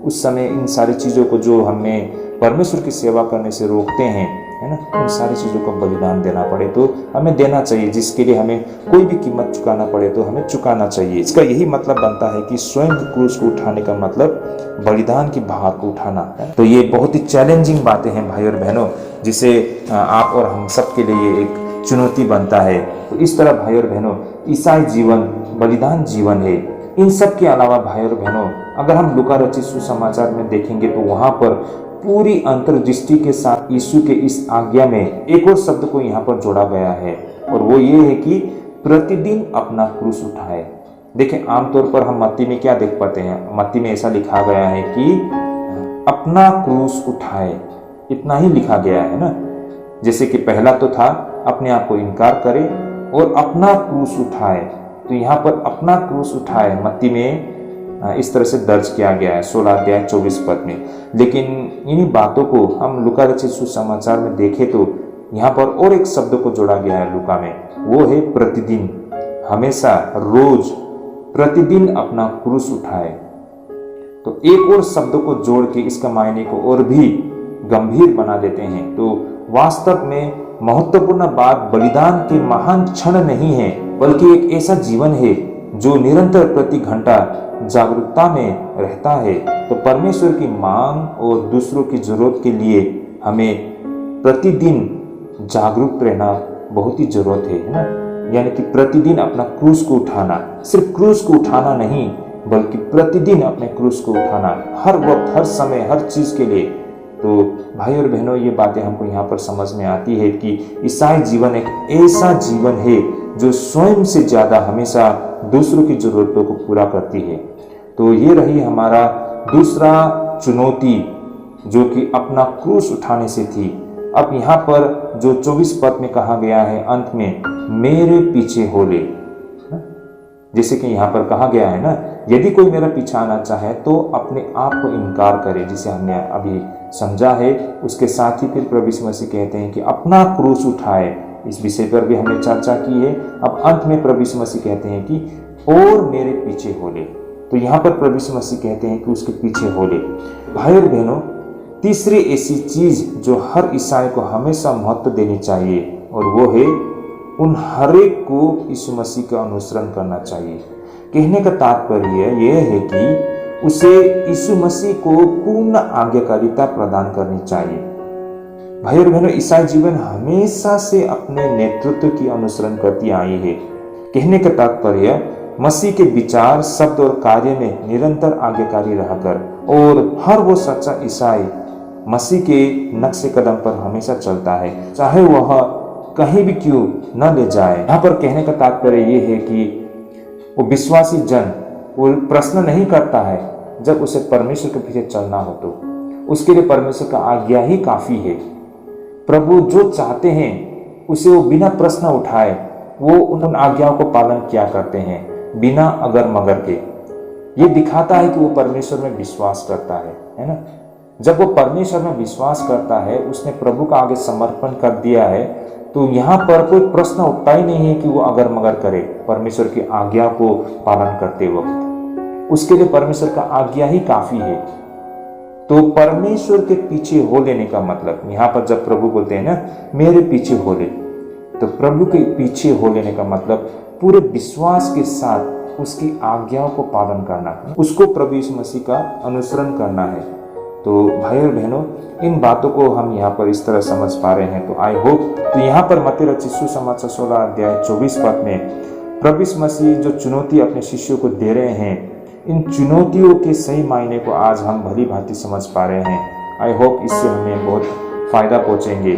Speaker 1: उस समय इन सारी चीज़ों को जो हमें परमेश्वर की सेवा करने से रोकते हैं, है ना, उन सारी चीज़ों का बलिदान देना पड़े तो हमें देना चाहिए। जिसके लिए हमें कोई भी कीमत चुकाना पड़े तो हमें चुकाना चाहिए। इसका यही मतलब बनता है कि स्वयं क्रूस को उठाने का मतलब बलिदान की भार को उठाना है। तो ये बहुत ही चैलेंजिंग बातें हैं भाई और बहनों, जिसे आप और हम सब के लिए एक चुनौती बनता है। तो इस तरह भाई और बहनों, ईसाई जीवन बलिदान जीवन है। इन सब के अलावा भाई और बहनों, अगर हम लूका रचित सुसमाचार में देखेंगे तो वहां पर पूरी अंतर्दृष्टि के साथ यीशु के इस आज्ञा में एक और शब्द को यहाँ पर जोड़ा गया है, और वो ये है कि प्रतिदिन अपना क्रूस उठाए। देखें, आमतौर पर हम मत्ती में क्या देख पाते हैं? मत्ती में ऐसा लिखा गया है कि अपना क्रूस उठाए, इतना ही लिखा गया है ना। जैसे कि पहला तो था अपने आप को इनकार करे और अपना क्रूस उठाए, तो यहाँ पर अपना क्रूस उठाए मत्ती में इस तरह से दर्ज किया गया है 16 अध्याय 24 पद में। लेकिन इन्हीं बातों को हम लूका रचित सुसमाचार में देखें तो यहाँ पर और एक शब्द को जोड़ा गया है लूका में, वो है प्रतिदिन, हमेशा, रोज, प्रतिदिन अपना क्रूस उठाए। तो एक और शब्द को जोड़ के इसका मायने को और भी गंभीर बना देते हैं। तो वास्तव में महत्वपूर्ण बात बलिदान के महान क्षण नहीं है, बल्कि एक ऐसा जीवन है जो निरंतर प्रति घंटा जागरूकता में रहता है। तो परमेश्वर की मांग और दूसरों की जरूरत के लिए हमें प्रतिदिन जागरूक रहना बहुत ही जरूरत है ना। यानी कि प्रतिदिन अपना क्रूस को उठाना, सिर्फ क्रूस को उठाना नहीं, बल्कि प्रतिदिन अपने क्रूस को उठाना, हर वक्त, हर समय, हर चीज के लिए। तो भाई और बहनों, ये बातें हमको यहाँ पर समझ में आती है कि ईसाई जीवन एक ऐसा जीवन है जो स्वयं से ज्यादा हमेशा दूसरों की जरूरतों को पूरा करती है। तो ये रही हमारा दूसरा चुनौती, जो कि अपना क्रूस उठाने से थी। अब यहाँ पर जो 24 पद में कहा गया है अंत में, मेरे पीछे हो ले, जैसे कि यहाँ पर कहा गया है ना, यदि कोई मेरा पीछा आना चाहे तो अपने आप को इनकार करे, जिसे हमने अभी समझा है। उसके साथ ही फिर प्रभु यीशु मसीह कहते हैं कि अपना क्रूस उठाए, इस विषय पर भी हमने चर्चा की है। अब अंत में प्रभु यीशु मसीह कहते हैं कि और मेरे पीछे हो ले। तो यहाँ पर प्रभु यीशु मसीह कहते हैं कि उसके पीछे हो ले। भाई और बहनों, तीसरी ऐसी चीज जो हर ईसाई को हमेशा महत्व देनी चाहिए, और वो है उन हरेक को यीशु मसीह का अनुसरण करना चाहिए। कहने का तात्पर्य यह है कि उसे यीशु मसीह को पूर्ण आज्ञाकारिता प्रदान करनी चाहिए। भाई और बहनों, ईसाई जीवन हमेशा से अपने नेतृत्व की अनुसरण करती आई है। कहने का तात्पर्य मसीह के विचार, शब्द और कार्य में निरंतर आज्ञाकारी रहकर, और हर वो सच्चा ईसाई मसीह के नक्शे कदम पर हमेशा चलता है, चाहे वह कहीं भी क्यों न ले जाए। यहाँ पर कहने का तात्पर्य ये है कि वो विश्वासी जन वो प्रश्न नहीं करता है जब उसे परमेश्वर के पीछे चलना हो, तो उसके लिए परमेश्वर का आज्ञा ही काफी है। प्रभु जो चाहते हैं उसे वो बिना प्रश्न उठाए वो उन आज्ञाओं को पालन किया करते हैं, बिना अगर मगर के। ये दिखाता है कि वो परमेश्वर में विश्वास करता है ना। जब वो परमेश्वर में विश्वास करता है, उसने प्रभु का आगे समर्पण कर दिया है, तो यहाँ पर कोई प्रश्न उठता ही नहीं है कि वो अगर मगर करे परमेश्वर की आज्ञा को पालन करते वक्त। उसके लिए परमेश्वर का आज्ञा ही काफी है। तो परमेश्वर के पीछे हो लेने का मतलब, यहाँ पर जब प्रभु बोलते हैं ना मेरे पीछे हो ले, तो प्रभु के पीछे हो लेने का मतलब पूरे विश्वास के साथ उसकी आज्ञाओं को पालन करना, उसको प्रभु यीशु मसीह का अनुसरण करना है। तो भाई और बहनों, इन बातों को हम यहाँ पर इस तरह समझ पा रहे हैं। तो आई होप, तो यहाँ पर मत्ती रचित सुसमाचार 16 अध्याय 24 पद में प्रभु यीशु मसीह जो चुनौती अपने शिष्यों को दे रहे हैं, इन चुनौतियों के सही मायने को आज हम भली भांति समझ पा रहे हैं। आई होप इससे हमें बहुत फायदा पहुंचेंगे।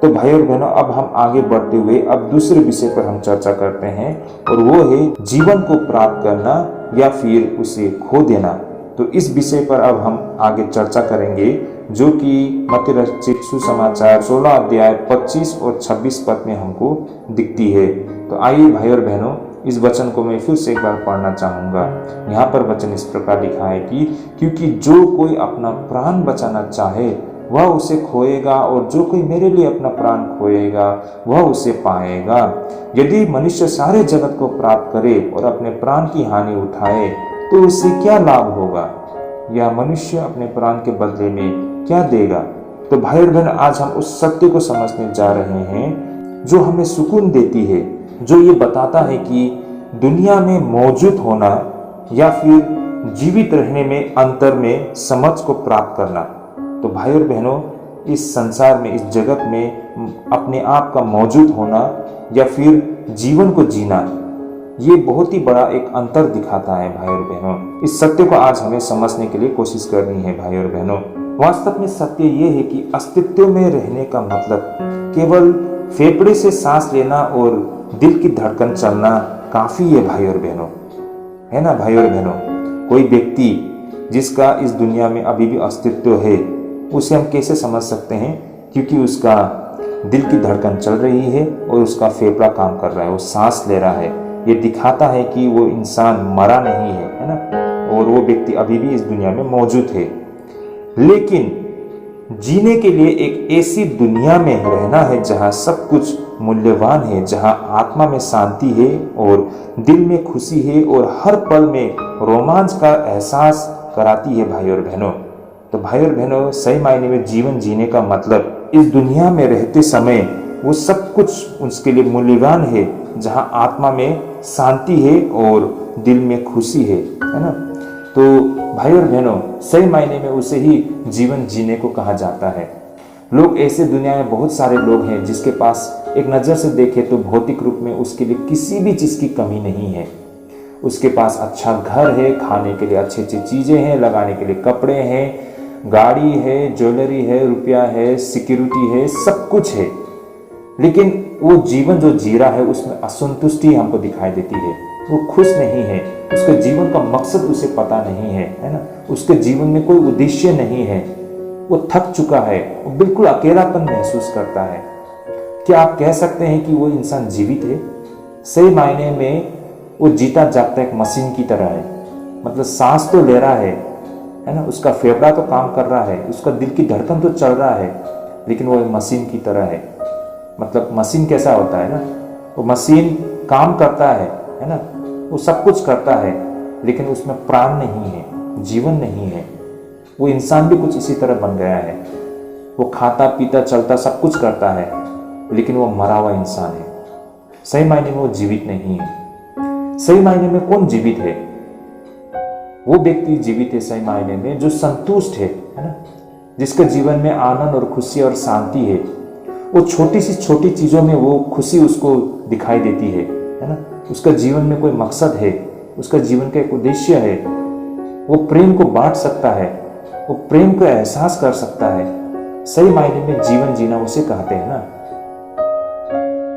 Speaker 1: तो भाई और बहनों, अब हम आगे बढ़ते हुए अब दूसरे विषय पर हम चर्चा करते हैं, और वो है जीवन को प्राप्त करना या फिर उसे खो देना। तो इस विषय पर अब हम आगे चर्चा करेंगे, जो कि मत्ती रचित सुसमाचार 16 अध्याय 25 और 26 पद में हमको दिखती है। तो आइए भाई और बहनों, इस वचन को मैं फिर से एक बार पढ़ना चाहूंगा। यहाँ पर वचन इस प्रकार लिखा है कि क्योंकि जो कोई अपना प्राण बचाना चाहे वह उसे खोएगा, और जो कोई मेरे लिए अपना प्राण खोएगा वह उसे पाएगा। यदि मनुष्य सारे जगत को प्राप्त करे और अपने प्राण की हानि उठाए तो उससे क्या लाभ होगा, या मनुष्य अपने प्राण के बदले में क्या देगा। तो भाई और बहन, आज हम उस सत्य को समझने जा रहे हैं जो हमें सुकून देती है, जो ये बताता है कि दुनिया में मौजूद होना या फिर जीवित रहने में अंतर में समझ को प्राप्त करना। तो भाई और बहनों, इस संसार में, इस जगत में अपने आप का मौजूद होना या फिर जीवन को जीना, ये बहुत ही बड़ा एक अंतर दिखाता है भाई और बहनों। इस सत्य को आज हमें समझने के लिए कोशिश करनी है भाई और बहनों। वास्तव में सत्य ये है कि अस्तित्व में रहने का मतलब केवल फेफड़े से सांस लेना और दिल की धड़कन चलना काफी है भाई और बहनों, है ना भाई और बहनों। कोई व्यक्ति जिसका इस दुनिया में अभी भी अस्तित्व है, उसे हम कैसे समझ सकते हैं? क्योंकि उसका दिल की धड़कन चल रही है और उसका फेफड़ा काम कर रहा है, वो सांस ले रहा है। ये दिखाता है कि वो इंसान मरा नहीं है, है ना, और वो व्यक्ति अभी भी इस दुनिया में मौजूद है। लेकिन जीने के लिए एक ऐसी दुनिया में रहना है जहाँ सब कुछ मूल्यवान है, जहाँ आत्मा में शांति है और दिल में खुशी है और हर पल में रोमांच का एहसास कराती है भाई और बहनों। तो भाई और बहनों, सही मायने में जीवन जीने का मतलब इस दुनिया में रहते समय वो सब कुछ उसके लिए मूल्यवान है, जहाँ आत्मा में शांति है और दिल में खुशी है ना। तो भाई और बहनों, सही मायने में उसे ही जीवन जीने को कहा जाता है। लोग ऐसे दुनिया में बहुत सारे लोग हैं जिसके पास एक नज़र से देखे तो भौतिक रूप में उसके लिए किसी भी चीज़ की कमी नहीं है। उसके पास अच्छा घर है, खाने के लिए अच्छी अच्छी चीज़ें हैं, लगाने के लिए कपड़े हैं, गाड़ी है, ज्वेलरी है, रुपया है, सिक्योरिटी है, सब कुछ है। लेकिन वो जीवन जो जी रहा है उसमें असंतुष्टि हमको दिखाई देती है। वो खुश नहीं है, उसके जीवन का मकसद उसे पता नहीं है ना। उसके जीवन में कोई उद्देश्य नहीं है, वो थक चुका है, वो बिल्कुल अकेलापन महसूस करता है। क्या आप कह सकते हैं कि वो इंसान जीवित है? सही मायने में वो जीता जागता एक मशीन की तरह है। मतलब सांस तो ले रहा है ना, उसका फेफड़ा तो काम कर रहा है, उसका दिल की धड़कन तो चल रहा है, लेकिन वो मशीन की तरह है। मतलब मशीन कैसा होता है ना, वो मशीन काम करता है ना, वो सब कुछ करता है, लेकिन उसमें प्राण नहीं है, जीवन नहीं है। वो इंसान भी कुछ इसी तरह बन गया है। वो खाता पीता चलता सब कुछ करता है, लेकिन वो मरा हुआ इंसान है। सही मायने में वो जीवित नहीं है। सही मायने में कौन जीवित है? वो व्यक्ति जीवित है सही मायने में जो संतुष्ट है ना, जिसके जीवन में आनंद और खुशी और शांति है। वो छोटी सी छोटी चीजों में वो खुशी उसको दिखाई देती है ना। उसका जीवन में कोई मकसद है, उसका जीवन का एक उद्देश्य है। वो प्रेम को बांट सकता है, वो प्रेम को एहसास कर सकता है। सही मायने में जीवन जीना उसे कहते हैं ना।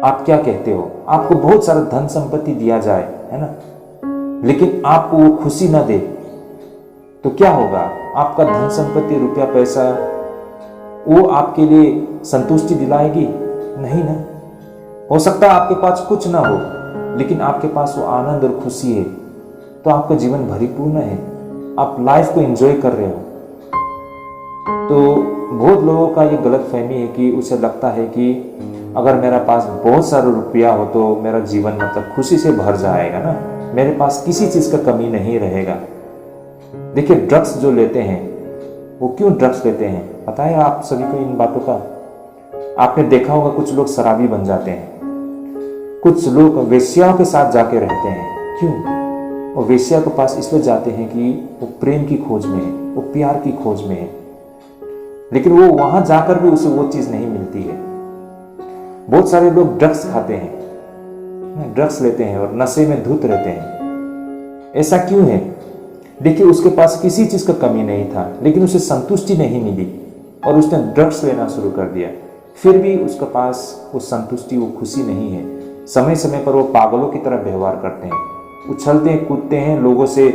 Speaker 1: आप क्या कहते हो? आपको बहुत सारा धन संपत्ति दिया जाए, है ना, लेकिन आपको वो खुशी ना दे तो क्या होगा? आपका धन संपत्ति, रुपया पैसा, वो आपके लिए संतुष्टि दिलाएगी? नहीं ना। हो सकता है आपके पास कुछ ना हो, लेकिन आपके पास वो आनंद और खुशी है, तो आपका जीवन भरिपूर्ण है, आप लाइफ को एंजॉय कर रहे हो। तो बहुत लोगों का ये गलत फहमी है कि उसे लगता है कि अगर मेरा पास बहुत सारा रुपया हो तो मेरा जीवन मतलब खुशी से भर जाएगा ना, मेरे पास किसी चीज़ का कमी नहीं रहेगा। देखिए, ड्रग्स जो लेते हैं वो क्यों ड्रग्स लेते हैं पता है आप सभी को इन बातों का? आपने देखा होगा कुछ लोग शराबी बन जाते हैं, कुछ लोग वेश्याओं के साथ जाके रहते हैं। क्यों? वो वेश्या के पास इसलिए जाते हैं कि वो प्रेम की खोज में है, वो प्यार की खोज में है, लेकिन वो वहां जाकर भी उसे वो चीज नहीं मिलती है। बहुत सारे लोग ड्रग्स खाते हैं, ड्रग्स लेते हैं और नशे में धुत रहते हैं। ऐसा क्यों है? देखिए, उसके पास किसी चीज का कमी नहीं था, लेकिन उसे संतुष्टि नहीं मिली और उसने ड्रग्स लेना शुरू कर दिया। फिर भी उसके पास वो संतुष्टि, वो खुशी नहीं है। समय समय पर वो पागलों की तरह व्यवहार करते हैं, उछलते हैं, कूदते हैं, लोगों से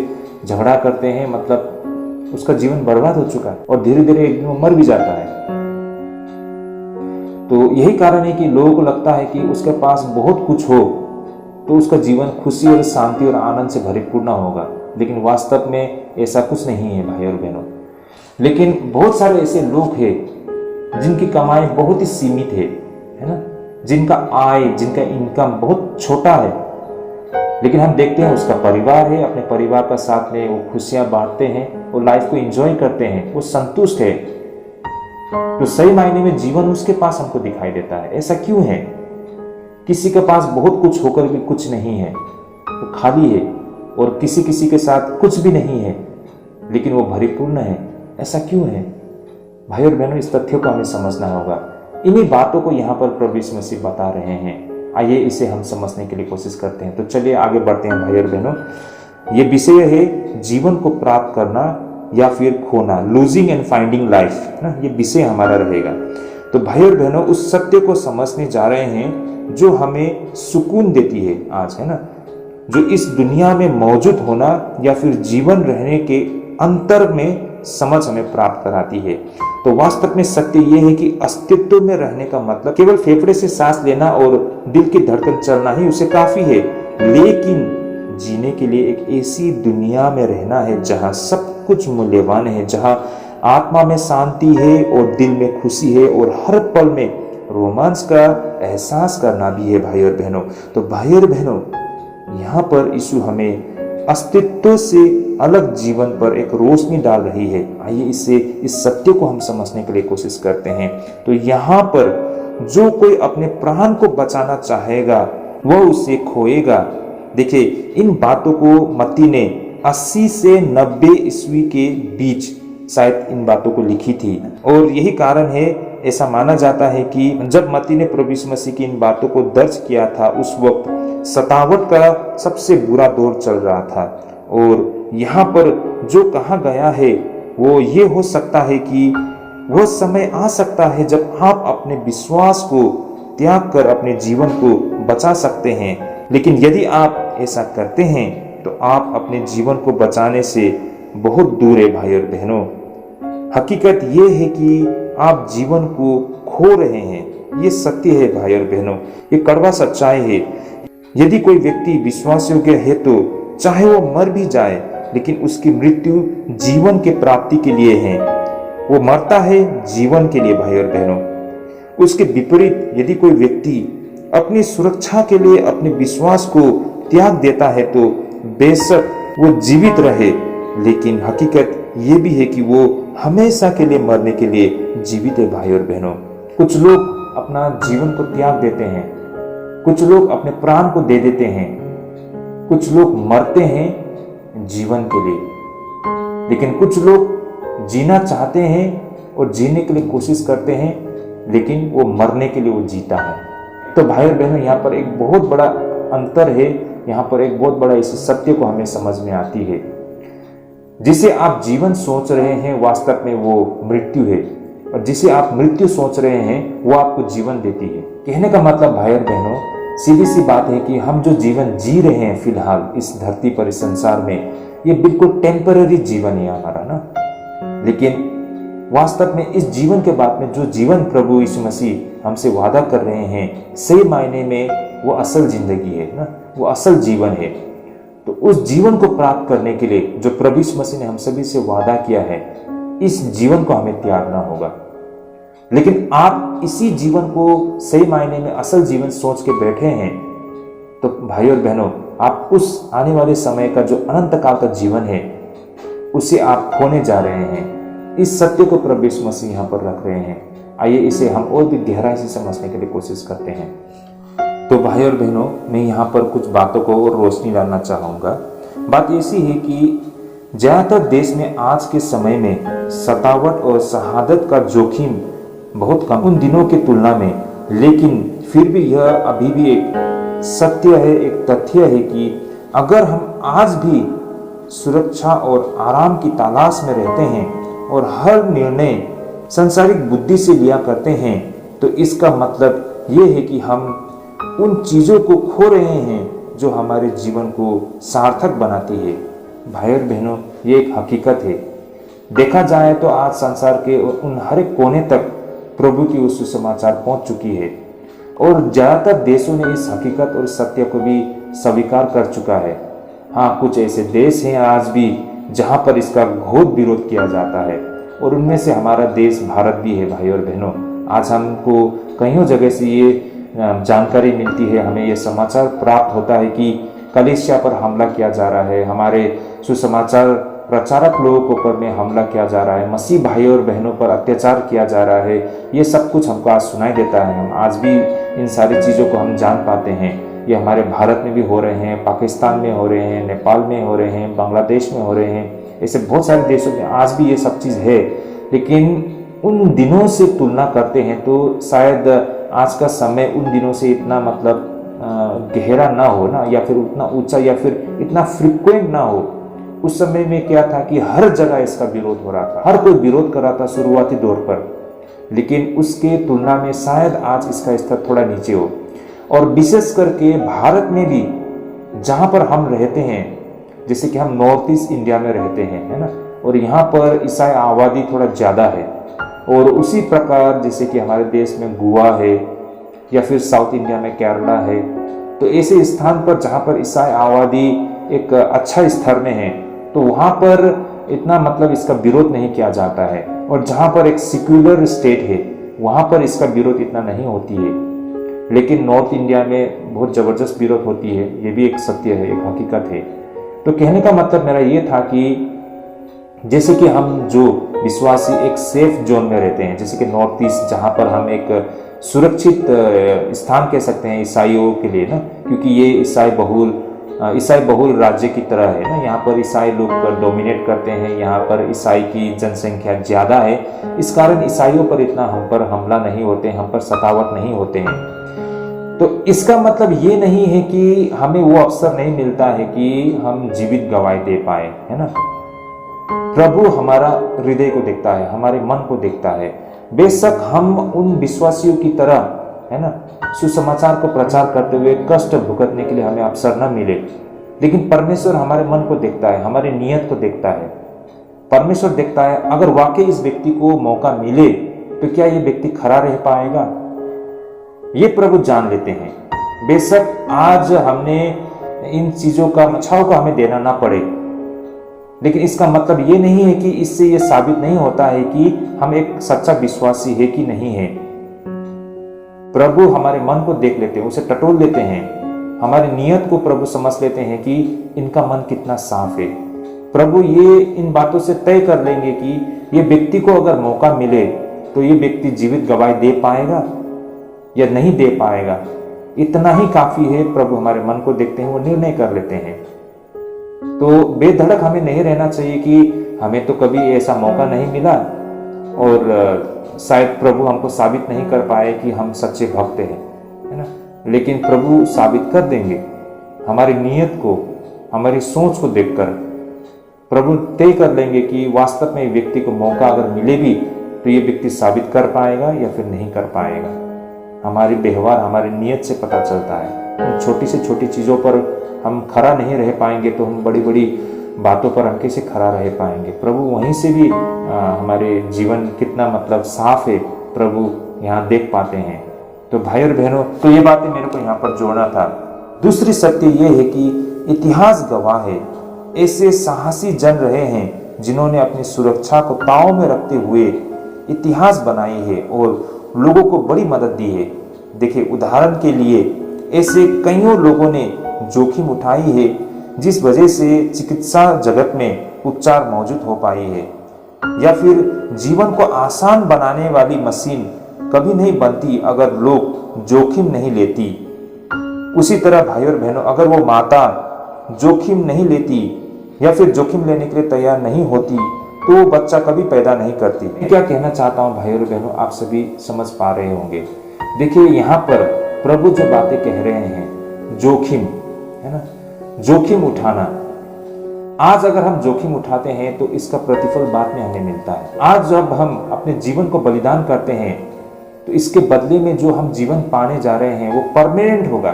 Speaker 1: झगड़ा करते हैं, मतलब उसका जीवन बर्बाद हो चुका है और धीरे धीरे एक दिन वो मर भी जाता है। तो यही कारण है कि लोगों को लगता है कि उसके पास बहुत कुछ हो तो उसका जीवन खुशी और शांति और आनंद से भरपूर्ण होगा, लेकिन वास्तव में ऐसा कुछ नहीं है भाई और बहनों। लेकिन बहुत सारे ऐसे लोग हैं जिनकी कमाई बहुत ही सीमित है ना, जिनका आय, जिनका इनकम बहुत छोटा है, लेकिन हम देखते हैं उसका परिवार है, अपने परिवार का साथ में वो खुशियां बांटते हैं, वो लाइफ को एंजॉय करते हैं, वो संतुष्ट है। तो सही मायने में जीवन उसके पास हमको दिखाई देता है। ऐसा क्यों है? किसी के पास बहुत कुछ होकर भी कुछ नहीं है, वो खाली है, और किसी किसी के साथ कुछ भी नहीं है लेकिन वो भरीपूर्ण है। ऐसा क्यों है भाई और बहनों? इस तथ्य को हमें समझना होगा। इन्हीं बातों को यहाँ पर प्रभु यीशु मसीह बता रहे हैं। आइए इसे हम समझने के लिए कोशिश करते हैं। तो चलिए आगे बढ़ते हैं भाई और बहनों। ये विषय है जीवन को प्राप्त करना या फिर खोना, लूजिंग एंड फाइंडिंग लाइफ ना, ये विषय हमारा रहेगा। तो भाई और बहनों, उस सत्य को समझने जा रहे हैं जो हमें सुकून देती है आज, है ना, जो इस दुनिया में मौजूद होना या फिर जीवन रहने के अंतर में समझ हमें प्राप्त कराती है। तो वास्तव में सत्य यह है कि अस्तित्व में रहने का मतलब केवल फेफड़े से सांस लेना और दिल की धड़कन चलना ही उसे काफी है, लेकिन जीने के लिए एक ऐसी दुनिया में रहना है जहां सब कुछ मूल्यवान है, जहां आत्मा में शांति है और दिल में खुशी है और हर पल में रोमांस का एहसास करना भी है भाई और बहनों। तो भाई और बहनों, यहाँ पर यीशु हमें अस्तित्व से अलग जीवन पर एक रोशनी डाल रही है। आइए इस सत्य को हम समझने के लिए कोशिश करते हैं। तो यहाँ पर जो कोई अपने प्राण को बचाना चाहेगा वह उसे खोएगा। देखिए, इन बातों को मत्ती ने 80 से 90 ईस्वी के बीच शायद इन बातों को लिखी थी, और यही कारण है, ऐसा माना जाता है कि जब मत्ती ने प्रभु यीशु मसीह की इन बातों को दर्ज किया था उस वक्त सतावट का सबसे बुरा दौर चल रहा था। और यहाँ पर जो कहा गया है वो ये हो सकता है कि वह समय आ सकता है जब आप अपने विश्वास को त्याग कर अपने जीवन को बचा सकते हैं, लेकिन यदि आप ऐसा करते हैं तो आप अपने जीवन को बचाने से बहुत दूर है भाई और बहनों। हकीकत ये है कि आप जीवन को खो रहे हैं, ये सत्य है भाई और बहनों, ये कड़वा सच्चाई है। यदि कोई व्यक्ति विश्वास योग्य है तो चाहे वो मर भी जाए, लेकिन उसकी मृत्यु जीवन के प्राप्ति के लिए है, वो मरता है जीवन के लिए भाई और बहनों। उसके विपरीत यदि कोई व्यक्ति अपनी सुरक्षा के लिए अपने विश्वास को त्याग देता है तो बेशक वो जीवित रहे, लेकिन हकीकत ये भी है कि वो हमेशा के लिए मरने के लिए जीवित है भाई और बहनों। कुछ लोग अपना जीवन को त्याग देते हैं, कुछ लोग अपने प्राण को दे देते हैं, कुछ लोग मरते हैं जीवन के लिए, लेकिन कुछ लोग जीना चाहते हैं और जीने के लिए कोशिश करते हैं, लेकिन वो मरने के लिए वो जीता है। तो भाई और बहनों, यहाँ पर एक बहुत बड़ा अंतर है, यहाँ पर एक बहुत बड़ा इस सत्य को हमें समझ में आती है। जिसे आप जीवन सोच रहे हैं वास्तव में वो मृत्यु है, और जिसे आप मृत्यु सोच रहे हैं वो आपको जीवन देती है। कहने का मतलब भाई और बहनों, सीधी सी बात है कि हम जो जीवन जी रहे हैं फिलहाल इस धरती पर, इस संसार में, ये बिल्कुल टेम्पररी जीवन है हमारा ना। लेकिन वास्तव में इस जीवन के बाद में जो जीवन प्रभु यीशु मसीह हमसे वादा कर रहे हैं, सही मायने में वो असल जिंदगी है ना, वो असल जीवन है। तो उस जीवन को प्राप्त करने के लिए जो प्रभु यीशु मसीह ने हम सभी से वादा किया है, इस जीवन को हमें त्यागना होगा। लेकिन आप इसी जीवन को सही मायने में असल जीवन सोच के बैठे हैं तो भाई और बहनों, आप उस आने वाले समय का जो अनंत काल का जीवन है उसे आप खोने जा रहे हैं। इस सत्य को प्रभु यीशु मसीह यहाँ पर रख रहे हैं। आइए इसे हम और भी गहराई से समझने के लिए कोशिश करते हैं। तो भाई और बहनों, मैं यहाँ पर कुछ बातों को और रोशनी डालना चाहूँगा। बात ऐसी है कि ज़्यादातर देश में आज के समय में सतावट और शहादत का जोखिम बहुत कम उन दिनों की तुलना में, लेकिन फिर भी यह अभी भी एक सत्य है, एक तथ्य है कि अगर हम आज भी सुरक्षा और आराम की तलाश में रहते हैं और हर निर्णय सांसारिक बुद्धि से लिया करते हैं, तो इसका मतलब ये है कि हम उन चीज़ों को खो रहे हैं जो हमारे जीवन को सार्थक बनाती है। भाई और बहनों, ये एक हकीकत है। देखा जाए तो आज संसार के उन हर एक कोने तक प्रभु की वो सुसमाचार पहुंच चुकी है और ज़्यादातर देशों ने इस हकीकत और सत्य को भी स्वीकार कर चुका है। हाँ, कुछ ऐसे देश हैं आज भी जहाँ पर इसका घोर विरोध किया जाता है और उनमें से हमारा देश भारत भी है। भाई और बहनों, आज हमको कईयों जगह से ये जानकारी मिलती है, हमें ये समाचार प्राप्त होता है कि कलीसिया पर हमला किया जा रहा है, हमारे सुसमाचार प्रचारक लोगों के ऊपर में हमला किया जा रहा है, मसीह भाई और बहनों पर अत्याचार किया जा रहा है। ये सब कुछ हमको आज सुनाई देता है। हम आज भी इन सारी चीज़ों को हम जान पाते हैं। ये हमारे भारत में भी हो रहे हैं, पाकिस्तान में हो रहे हैं, नेपाल में हो रहे हैं, बांग्लादेश में हो रहे हैं, ऐसे बहुत सारे देशों में आज भी ये सब चीज़ है। लेकिन उन दिनों से तुलना करते हैं तो शायद आज का समय उन दिनों से इतना मतलब गहरा ना हो ना, या फिर उतना ऊंचा या फिर इतना फ्रिक्वेंट ना हो। उस समय में क्या था कि हर जगह इसका विरोध हो रहा था, हर कोई विरोध कर रहा था शुरुआती दौर पर, लेकिन उसके तुलना में शायद आज इसका स्तर थोड़ा नीचे हो। और विशेष करके भारत में भी जहाँ पर हम रहते हैं, जैसे कि हम नॉर्थ ईस्ट इंडिया में रहते हैं, है ना, और यहाँ पर ईसाई आबादी थोड़ा ज़्यादा है। और उसी प्रकार जैसे कि हमारे देश में गोवा है या फिर साउथ इंडिया में केरला है, तो ऐसे स्थान पर जहाँ पर ईसाई आबादी एक अच्छा स्तर में है, तो वहाँ पर इतना मतलब इसका विरोध नहीं किया जाता है। और जहाँ पर एक सेक्युलर स्टेट है, वहाँ पर इसका विरोध इतना नहीं होती है। लेकिन नॉर्थ इंडिया में बहुत ज़बरदस्त विरोध होती है, ये भी एक सत्य है, एक हकीकत है। तो कहने का मतलब मेरा ये था कि जैसे कि हम जो विश्वासी एक सेफ जोन में रहते हैं, जैसे कि नॉर्थ ईस्ट, जहाँ पर हम एक सुरक्षित स्थान कह सकते हैं ईसाइयों के लिए ना, क्योंकि ये ईसाई बहुल राज्य की तरह है ना। यहाँ पर ईसाई लोग डोमिनेट करते हैं, यहाँ पर ईसाई की जनसंख्या ज़्यादा है, इस कारण ईसाइयों पर इतना हम पर हमला नहीं होते, हम पर सतावट नहीं होते हैं। तो इसका मतलब ये नहीं है कि हमें वो अवसर नहीं मिलता है कि हम जीवित गवाही दे पाए, है ना। प्रभु हमारा हृदय को देखता है, हमारे मन को देखता है। बेशक हम उन विश्वासियों की तरह, है ना, सुसमाचार को प्रचार करते हुए कष्ट भुगतने के लिए हमें अवसर न मिले, लेकिन परमेश्वर हमारे मन को देखता है, हमारी नीयत को देखता है। परमेश्वर देखता है अगर वाकई इस व्यक्ति को मौका मिले तो क्या ये व्यक्ति खड़ा रह पाएगा, ये प्रभु जान लेते हैं। बेशक आज हमने इन चीजों का मछाव को हमें देना ना पड़े, लेकिन इसका मतलब ये नहीं है कि इससे ये साबित नहीं होता है कि हम एक सच्चा विश्वासी है कि नहीं है। प्रभु हमारे मन को देख लेते हैं, उसे टटोल लेते हैं, हमारी नीयत को प्रभु समझ लेते हैं कि इनका मन कितना साफ है। प्रभु ये इन बातों से तय कर लेंगे कि ये व्यक्ति को अगर मौका मिले तो ये व्यक्ति जीवित गवाही दे पाएगा या नहीं दे पाएगा। इतना ही काफी है, प्रभु हमारे मन को देखते हैं, वो निर्णय कर लेते हैं। तो बेधड़क हमें नहीं रहना चाहिए कि हमें तो कभी ऐसा मौका नहीं मिला और शायद प्रभु हमको साबित नहीं कर पाए कि हम सच्चे भक्त हैं, है ना। लेकिन प्रभु साबित कर देंगे। हमारी नीयत को, हमारी सोच को देखकर प्रभु तय कर लेंगे कि वास्तव में व्यक्ति को मौका अगर मिले भी तो ये व्यक्ति साबित कर पाएगा या फिर नहीं कर पाएगा। हमारी व्यवहार, हमारी नीयत से पता चलता है। उन छोटी से छोटी चीज़ों पर हम खड़ा नहीं रह पाएंगे तो हम बड़ी बड़ी बातों पर हम कैसे खड़ा रह पाएंगे। प्रभु वहीं से भी हमारे जीवन कितना मतलब साफ है, प्रभु यहाँ देख पाते हैं। तो भाई और बहनों, तो ये बातें मेरे को यहाँ पर जोड़ना था। दूसरी सत्य ये है कि इतिहास गवाह है, ऐसे साहसी जन रहे हैं जिन्होंने अपनी सुरक्षा को ताव में रखते हुए इतिहास बनाई है और लोगों को बड़ी मदद दी है। देखिए, उदाहरण के लिए ऐसे कईयों लोगों ने जोखिम उठाई है जिस वजह से चिकित्सा जगत में उपचार मौजूद हो पाई है, या फिर जीवन को आसान बनाने वाली मशीन कभी नहीं बनती अगर लोग जोखिम नहीं लेती। उसी तरह भाई और बहनों, अगर वो माता जोखिम नहीं लेती या फिर जोखिम लेने के लिए तैयार नहीं होती तो वो बच्चा कभी पैदा नहीं करती। मैं क्या कहना चाहता हूँ भाई और बहनों, आप सभी समझ पा रहे होंगे। देखिए, यहाँ पर प्रभु जो बातें कह रहे हैं, जोखिम, है ना, जोखिम उठाना। आज अगर हम जोखिम उठाते हैं तो इसका प्रतिफल बाद में हमें मिलता है। आज जब हम अपने जीवन को बलिदान करते हैं तो इसके बदले में जो हम जीवन पाने जा रहे हैं वो परमानेंट होगा।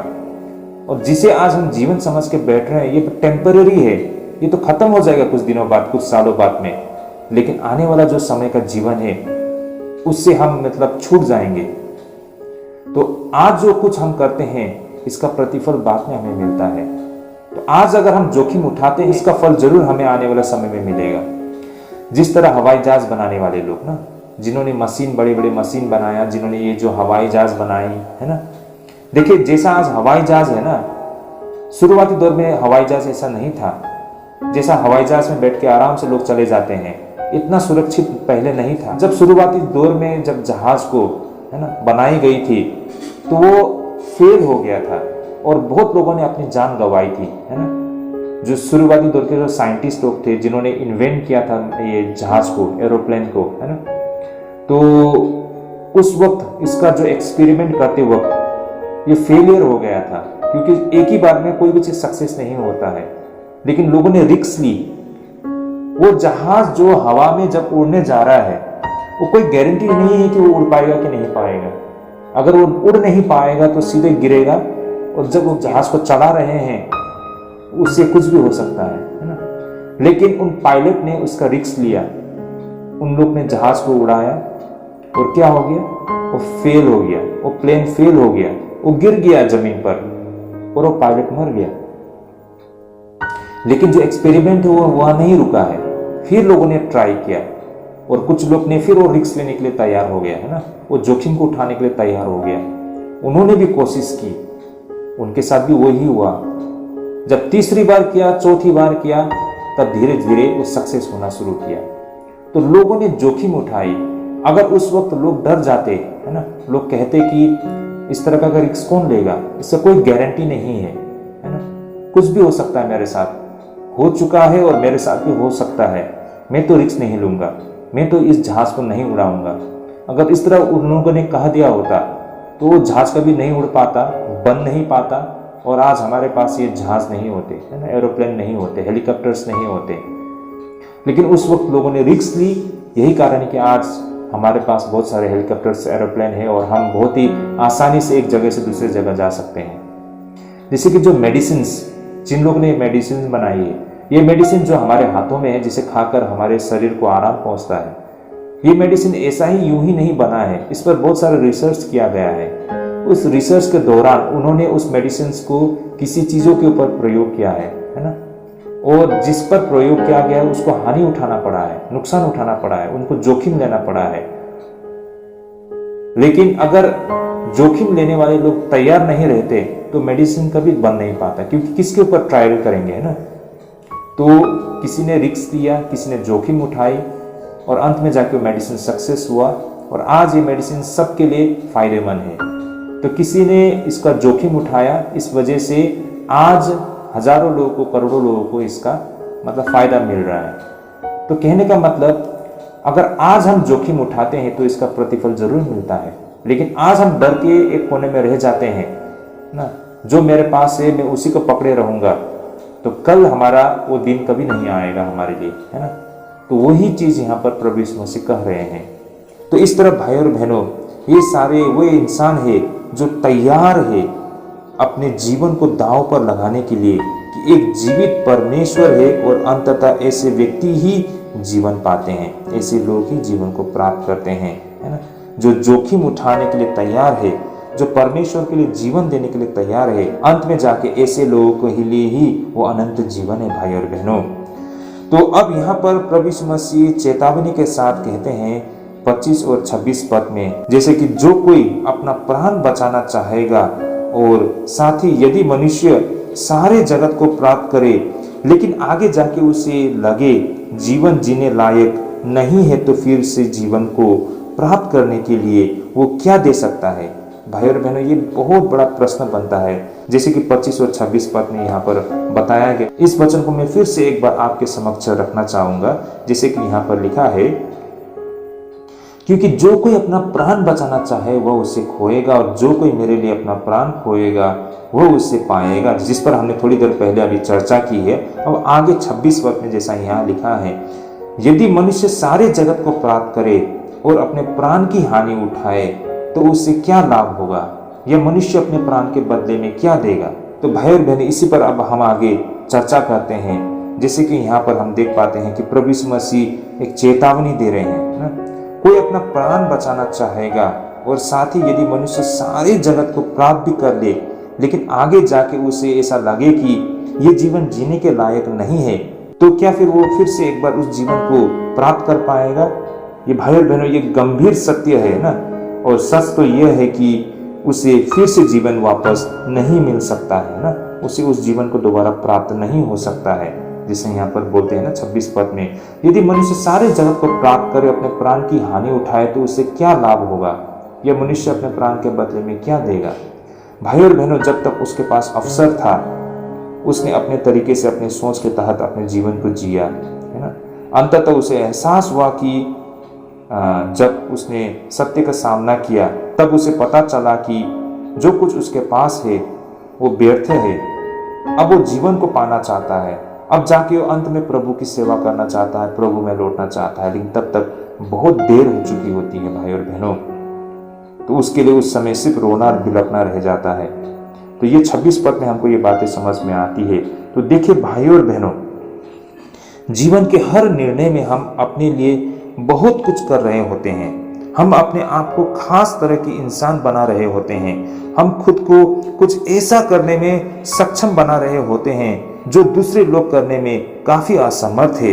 Speaker 1: और जिसे आज हम जीवन समझ के बैठ रहे हैं ये तो टेम्पररी है, ये तो खत्म हो जाएगा कुछ दिनों बाद, कुछ सालों बाद में। लेकिन आने वाला जो समय का जीवन है उससे हम मतलब छूट जाएंगे। तो आज जो कुछ हम करते हैं इसका प्रतिफल बाद में हमें मिलता है। तो आज अगर हम जोखिम उठाते हैं इसका फल जरूर हमें आने वाले समय में मिलेगा। जिस तरह हवाई जहाज बनाने वाले लोग ना, जिन्होंने मशीन, बड़े बड़े मशीन बनाया, जिन्होंने ये जो हवाई जहाज बनाई है ना, देखिए जैसा आज हवाई जहाज है ना, शुरुआती दौर में हवाई जहाज ऐसा नहीं था। जैसा हवाई जहाज में बैठ के आराम से लोग चले जाते हैं, इतना सुरक्षित पहले नहीं था। जब शुरुआती दौर में जब जहाज को है ना बनाई गई थी तो वो फेल हो गया था और बहुत लोगों ने अपनी जान गंवाई थी, है ना। जो शुरुआती दौर के जो साइंटिस्ट लोग थे जिन्होंने इन्वेंट किया था ये जहाज को, एरोप्लेन को, है ना, तो उस वक्त इसका जो एक्सपेरिमेंट करते वक्त ये फेलियर हो गया था, क्योंकि एक ही बार में कोई भी चीज सक्सेस नहीं होता है। लेकिन लोगों ने रिस्क ली। वो जहाज जो हवा में जब उड़ने जा रहा है वो कोई गारंटी नहीं है कि वो उड़ पाएगा कि नहीं पाएगा। अगर वो उड़ नहीं पाएगा तो सीधे गिरेगा, और जब वो जहाज को चला रहे हैं उससे कुछ भी हो सकता है ना। लेकिन उन पायलट ने उसका रिस्क लिया, उन लोग ने जहाज को उड़ाया और क्या हो गया, वो फेल हो गया, वो प्लेन फेल हो गया, वो गिर गया जमीन पर और वो पायलट मर गया। लेकिन जो एक्सपेरिमेंट है वो वहां नहीं रुका है, फिर लोगों ने ट्राई किया और कुछ लोग ने फिर वो रिस्क लेने के लिए तैयार हो गया, है ना, वो जोखिम को उठाने के लिए तैयार हो गया। उन्होंने भी कोशिश की, उनके साथ भी वही हुआ। जब तीसरी बार किया, चौथी बार किया, तब धीरे धीरे वो सक्सेस होना शुरू किया। तो लोगों ने जोखिम उठाई। अगर उस वक्त लोग डर जाते, है ना, लोग कहते कि इस तरह का रिस्क कौन लेगा, इससे कोई गारंटी नहीं है ना, कुछ भी हो सकता है, मेरे साथ हो चुका है और मेरे साथ भी हो सकता है, मैं तो रिस्क नहीं लूंगा, मैं तो इस जहाज को नहीं उड़ाऊंगा। अगर इस तरह उन लोगों ने कह दिया होता तो वो जहाज कभी नहीं उड़ पाता, बन नहीं पाता, और आज हमारे पास ये जहाज नहीं होते, है ना, एरोप्लेन नहीं होते, हेलीकॉप्टर्स नहीं होते। लेकिन उस वक्त लोगों ने रिस्क ली। यही कारण है कि आज हमारे पास बहुत सारे हेलीकॉप्टर्स, एरोप्लेन है और हम बहुत ही आसानी से एक जगह से दूसरी जगह जा सकते हैं। जैसे कि जो मेडिसिन, जिन लोगों ने मेडिसिन बनाई है, ये मेडिसिन जो हमारे हाथों में है, जिसे खाकर हमारे शरीर को आराम पहुंचता है, ये मेडिसिन ऐसा ही यूं ही नहीं बना है, इस पर बहुत सारा रिसर्च किया गया है। उस रिसर्च के दौरान उन्होंने उस मेडिसिन को किसी चीजों के ऊपर प्रयोग किया है ना, और जिस पर प्रयोग किया गया है उसको हानि उठाना पड़ा है, नुकसान उठाना पड़ा है, उनको जोखिम लेना पड़ा है। लेकिन अगर जोखिम लेने वाले लोग तैयार नहीं रहते तो मेडिसिन कभी बन नहीं पाता, क्योंकि किसके ऊपर ट्रायल करेंगे, है ना। तो किसी ने रिस्क लिया, किसी ने जोखिम उठाई और अंत में जाके मेडिसिन सक्सेस हुआ, और आज ये मेडिसिन सबके लिए फायदेमंद है। तो किसी ने इसका जोखिम उठाया, इस वजह से आज हजारों लोगों को, करोड़ों लोगों को इसका मतलब फायदा मिल रहा है। तो कहने का मतलब, अगर आज हम जोखिम उठाते हैं तो इसका प्रतिफल जरूर मिलता है। लेकिन आज हम डर के एक कोने में रह जाते हैं ना, जो मेरे पास है मैं उसी को पकड़े रहूंगा, तो कल हमारा वो दिन कभी नहीं आएगा हमारे लिए, है ना। तो वही चीज यहाँ पर प्रभु यीशु मसीह कह रहे हैं। तो इस तरह भाई और बहनों, ये सारे वो इंसान है जो तैयार है अपने जीवन को दांव पर लगाने के लिए कि एक जीवित परमेश्वर है, और अंततः ऐसे व्यक्ति ही जीवन पाते हैं, ऐसे लोग ही जीवन को प्राप्त करते हैं, है ना। जो जोखिम उठाने के लिए तैयार है, जो परमेश्वर के लिए जीवन देने के लिए तैयार है, अंत में जाके ऐसे लोगों के लिए ही वो अनंत जीवन है भाई और बहनों। तो अब यहाँ पर प्रभु यीशु मसीह चेतावनी के साथ कहते हैं 25 और 26 पद में, जैसे कि जो कोई अपना प्राण बचाना चाहेगा, और साथ ही यदि मनुष्य सारे जगत को प्राप्त करे लेकिन आगे जाके उसे लगे जीवन जीने लायक नहीं है, तो फिर से जीवन को प्राप्त करने के लिए वो क्या दे सकता है। भाई और बहनों, ये बहुत बड़ा प्रश्न बनता है, जैसे कि 25 और 26 पद में यहाँ पर बताया गया। इस वचन को मैं फिर से एक बार आपके समक्ष रखना चाहूंगा, जैसे कि यहाँ पर लिखा है, क्योंकि जो कोई अपना प्राण बचाना चाहे वह उसे खोएगा, और जो कोई मेरे लिए अपना प्राण खोएगा वह उसे पाएगा, जिस पर हमने थोड़ी देर पहले अभी चर्चा की है। अब आगे 26 पद में जैसा यहाँ लिखा है, यदि मनुष्य सारे जगत को प्राप्त करे और अपने प्राण की हानि उठाए तो उससे क्या लाभ होगा? यह मनुष्य अपने प्राण के बदले में क्या देगा? तो भाई और बहनें, इसी पर अब हम आगे चर्चा करते हैं। जैसे कि यहाँ पर हम देख पाते हैं कि प्रभु यीशु मसीह एक चेतावनी दे रहे हैं ना, कोई अपना प्राण बचाना चाहेगा और साथ ही यदि मनुष्य सारे जगत को प्राप्त भी कर ले, लेकिन आगे जाके उसे ऐसा लगे कि ये जीवन जीने के लायक नहीं है, तो क्या फिर वो फिर से एक बार उस जीवन को प्राप्त कर पाएगा? ये भाई और बहनों, ये गंभीर सत्य है ना। और सच तो यह है कि उसे फिर से जीवन वापस नहीं मिल सकता है ना, उसे उस जीवन को दोबारा प्राप्त नहीं हो सकता है। जिसे यहाँ पर बोलते हैं ना 26 पद में, यदि मनुष्य सारे जगत को प्राप्त करे, अपने प्राण की हानि उठाए, तो उसे क्या लाभ होगा? यह मनुष्य अपने प्राण के बदले में क्या देगा? भाई और बहनों, जब तक उसके पास अवसर था, उसने अपने तरीके से, अपने सोच के तहत अपने जीवन को जिया, है ना। अंततः उसे एहसास हुआ कि जब उसने सत्य का सामना किया, तब उसे पता चला कि जो कुछ उसके पास है वो व्यर्थ है। अब वो जीवन को पाना चाहता है, अब जाके वो अंत में प्रभु की सेवा करना चाहता है, प्रभु में लौटना चाहता है, लेकिन तब तक बहुत देर हो चुकी होती है भाई और बहनों। तो उसके लिए उस समय सिर्फ रोना और बिलखना रह जाता है। तो ये 26 पद में हमको ये बातें समझ में आती है। तो देखिए भाई और बहनों, जीवन के हर निर्णय में हम अपने लिए बहुत कुछ कर रहे होते हैं। हम अपने आप को खास तरह की इंसान बना रहे होते हैं। हम खुद को कुछ ऐसा करने में सक्षम बना रहे होते हैं जो दूसरे लोग करने में काफी असमर्थ है।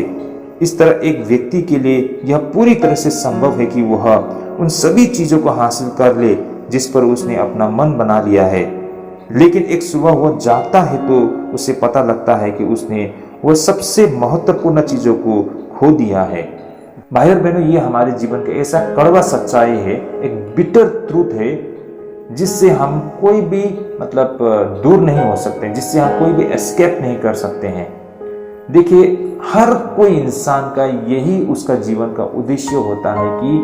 Speaker 1: इस तरह एक व्यक्ति के लिए यह पूरी तरह से संभव है कि वह उन सभी चीजों को हासिल कर ले जिस पर उसने अपना मन बना लिया है। लेकिन एक सुबह वह जागता है तो उसे पता लगता है कि उसने वह सबसे महत्वपूर्ण चीजों को खो दिया है। भाई और बहनों, ये हमारे जीवन का ऐसा कड़वा सच्चाई है, एक बिटर ट्रूथ है, जिससे हम कोई भी दूर नहीं हो सकते, जिससे हम कोई भी एस्केप नहीं कर सकते हैं। देखिए, हर कोई इंसान का यही उसका जीवन का उद्देश्य होता है कि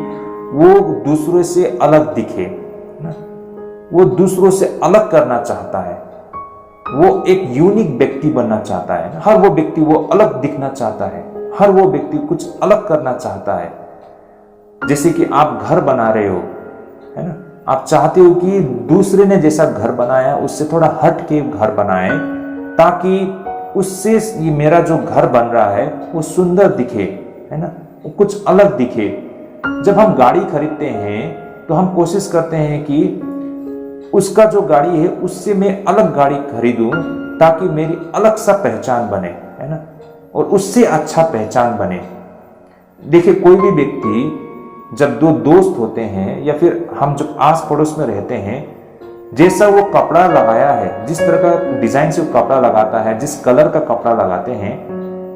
Speaker 1: वो दूसरों से अलग दिखे ना, वो दूसरों से अलग करना चाहता है, वो एक यूनिक व्यक्ति बनना चाहता है। हर वो व्यक्ति वो अलग दिखना चाहता है, हर वो व्यक्ति कुछ अलग करना चाहता है। जैसे कि आप घर बना रहे हो, है ना, आप चाहते हो कि दूसरे ने जैसा घर बनाया उससे थोड़ा हट के घर बनाए, ताकि उससे ये मेरा जो घर बन रहा है वो सुंदर दिखे, है ना, वो कुछ अलग दिखे। जब हम गाड़ी खरीदते हैं तो हम कोशिश करते हैं कि उसका जो गाड़ी है उससे मैं अलग गाड़ी खरीदूं, ताकि मेरी अलग सा पहचान बने, है ना, और उससे अच्छा पहचान बने। देखिए, कोई भी व्यक्ति जब दो दोस्त होते हैं या फिर हम जब आस पड़ोस में रहते हैं, जैसा वो कपड़ा लगाया है, जिस तरह का डिजाइन से वो कपड़ा लगाता है, जिस कलर का कपड़ा लगाते हैं,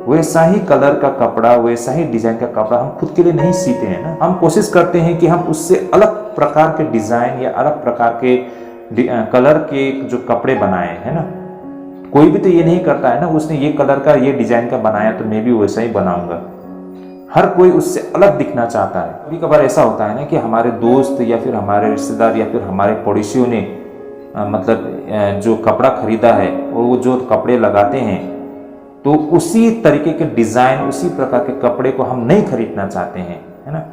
Speaker 1: वैसा ही कलर का कपड़ा, वैसा ही डिजाइन का कपड़ा हम खुद के लिए नहीं सीते हैं ना। हम कोशिश करते हैं कि हम उससे अलग प्रकार के डिजाइन या अलग प्रकार के कलर के जो कपड़े बनाए, है ना। कोई भी तो ये नहीं करता है ना, उसने ये कलर का ये डिजाइन का बनाया तो मैं भी वैसा ही बनाऊंगा। हर कोई उससे अलग दिखना चाहता है। कभी कभार ऐसा होता है ना कि हमारे दोस्त या फिर हमारे रिश्तेदार या फिर हमारे पड़ोसियों ने जो कपड़ा खरीदा है और वो जो कपड़े लगाते हैं, तो उसी तरीके के डिजाइन, उसी प्रकार के कपड़े को हम नहीं खरीदना चाहते हैं, है ना।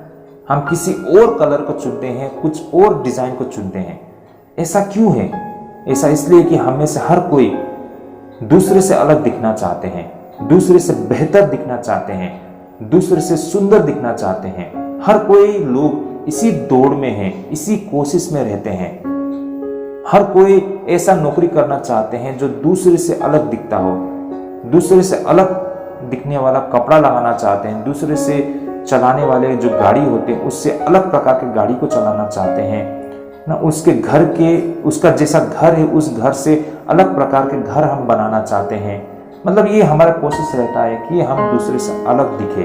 Speaker 1: हम किसी और कलर को चुनते हैं, कुछ और डिजाइन को चुनते हैं। ऐसा क्यों है? ऐसा इसलिए कि हम में से हर कोई दूसरे से अलग दिखना चाहते हैं, दूसरे से बेहतर दिखना चाहते हैं, दूसरे से सुंदर दिखना चाहते हैं। हर कोई लोग इसी दौड़ में है, इसी कोशिश में रहते हैं। हर कोई ऐसा नौकरी करना चाहते हैं जो दूसरे से अलग दिखता हो, दूसरे से अलग दिखने वाला कपड़ा लगाना चाहते हैं, दूसरे से चलाने वाले जो गाड़ी होते हैं उससे अलग प्रकार की गाड़ी को चलाना चाहते हैं ना। उसके घर के, उसका जैसा घर है उस घर से अलग प्रकार के घर हम बनाना चाहते हैं। ये हमारा कोशिश रहता है कि हम दूसरे से अलग दिखे,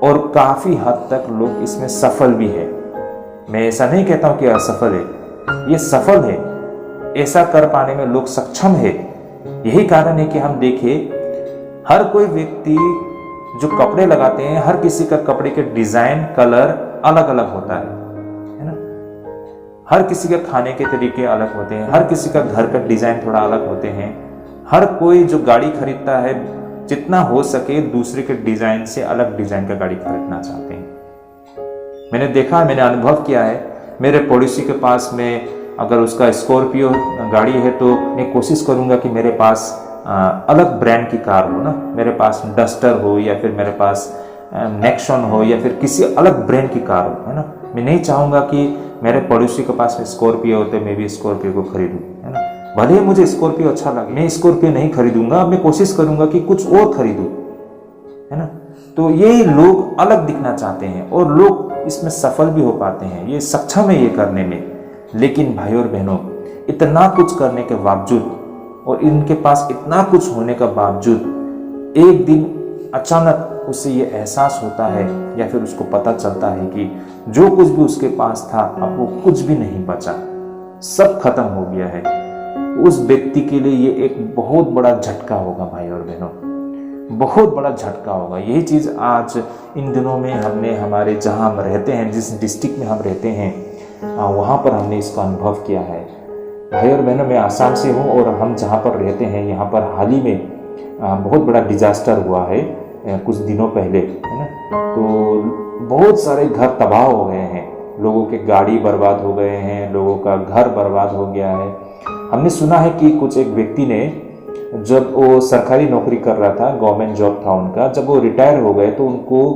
Speaker 1: और काफी हद तक लोग इसमें सफल भी है। मैं ऐसा नहीं कहता हूं कि असफल है, ये सफल है, ऐसा कर पाने में लोग सक्षम है। यही कारण है कि हम देखें, हर कोई व्यक्ति जो कपड़े लगाते हैं, हर किसी का कपड़े के डिजाइन, कलर अलग अलग होता है ना। हर किसी के खाने के तरीके अलग होते हैं, हर किसी का घर का डिजाइन थोड़ा अलग होते हैं। हर कोई जो गाड़ी खरीदता है, जितना हो सके दूसरे के डिजाइन से अलग डिजाइन का गाड़ी खरीदना चाहते हैं। मैंने देखा, मैंने अनुभव किया है मेरे पड़ोसी के पास में अगर उसका स्कॉर्पियो गाड़ी है तो मैं कोशिश करूंगा कि मेरे पास अलग ब्रांड की कार हो ना, मेरे पास डस्टर हो या फिर मेरे पास नेक्सॉन हो या फिर किसी अलग ब्रांड की कार हो, है ना। मैं नहीं चाहूँगा कि मेरे पड़ोसी के पास में स्कॉर्पियो हो तो मैं भी स्कॉर्पियो को खरीदूँ, है ना। भले ही मुझे स्कॉर्पियो अच्छा लगे, मैं स्कॉर्पियो नहीं खरीदूंगा, मैं कोशिश करूंगा कि कुछ और खरीदूँ, है ना। तो ये लोग अलग दिखना चाहते हैं और लोग इसमें सफल भी हो पाते हैं, ये सक्षम है ये करने में। लेकिन भाई और बहनों, इतना कुछ करने के बावजूद और इनके पास इतना कुछ होने का बावजूद एक दिन अचानक उसे ये एहसास होता है या फिर उसको पता चलता है कि जो कुछ भी उसके पास था अब वो कुछ भी नहीं बचा, सब खत्म हो गया है। उस व्यक्ति के लिए ये एक बहुत बड़ा झटका होगा भाई और बहनों, बहुत बड़ा झटका होगा। यही चीज आज इन दिनों में हमने हमारे जहां हम रहते हैं, जिस डिस्ट्रिक्ट में हम रहते हैं, वहां पर हमने इसका अनुभव किया है। भाई और बहनों, मैं आसाम से हूं और हम जहां पर रहते हैं यहाँ पर हाल ही में बहुत बड़ा डिजास्टर हुआ है कुछ दिनों पहले, है ना। तो बहुत सारे घर तबाह हो गए हैं, लोगों के गाड़ी बर्बाद हो गए हैं, लोगों का घर बर्बाद हो गया है। हमने सुना है कि कुछ एक व्यक्ति ने, जब वो सरकारी नौकरी कर रहा था, गवर्नमेंट जॉब था उनका, जब वो रिटायर हो गए तो उनको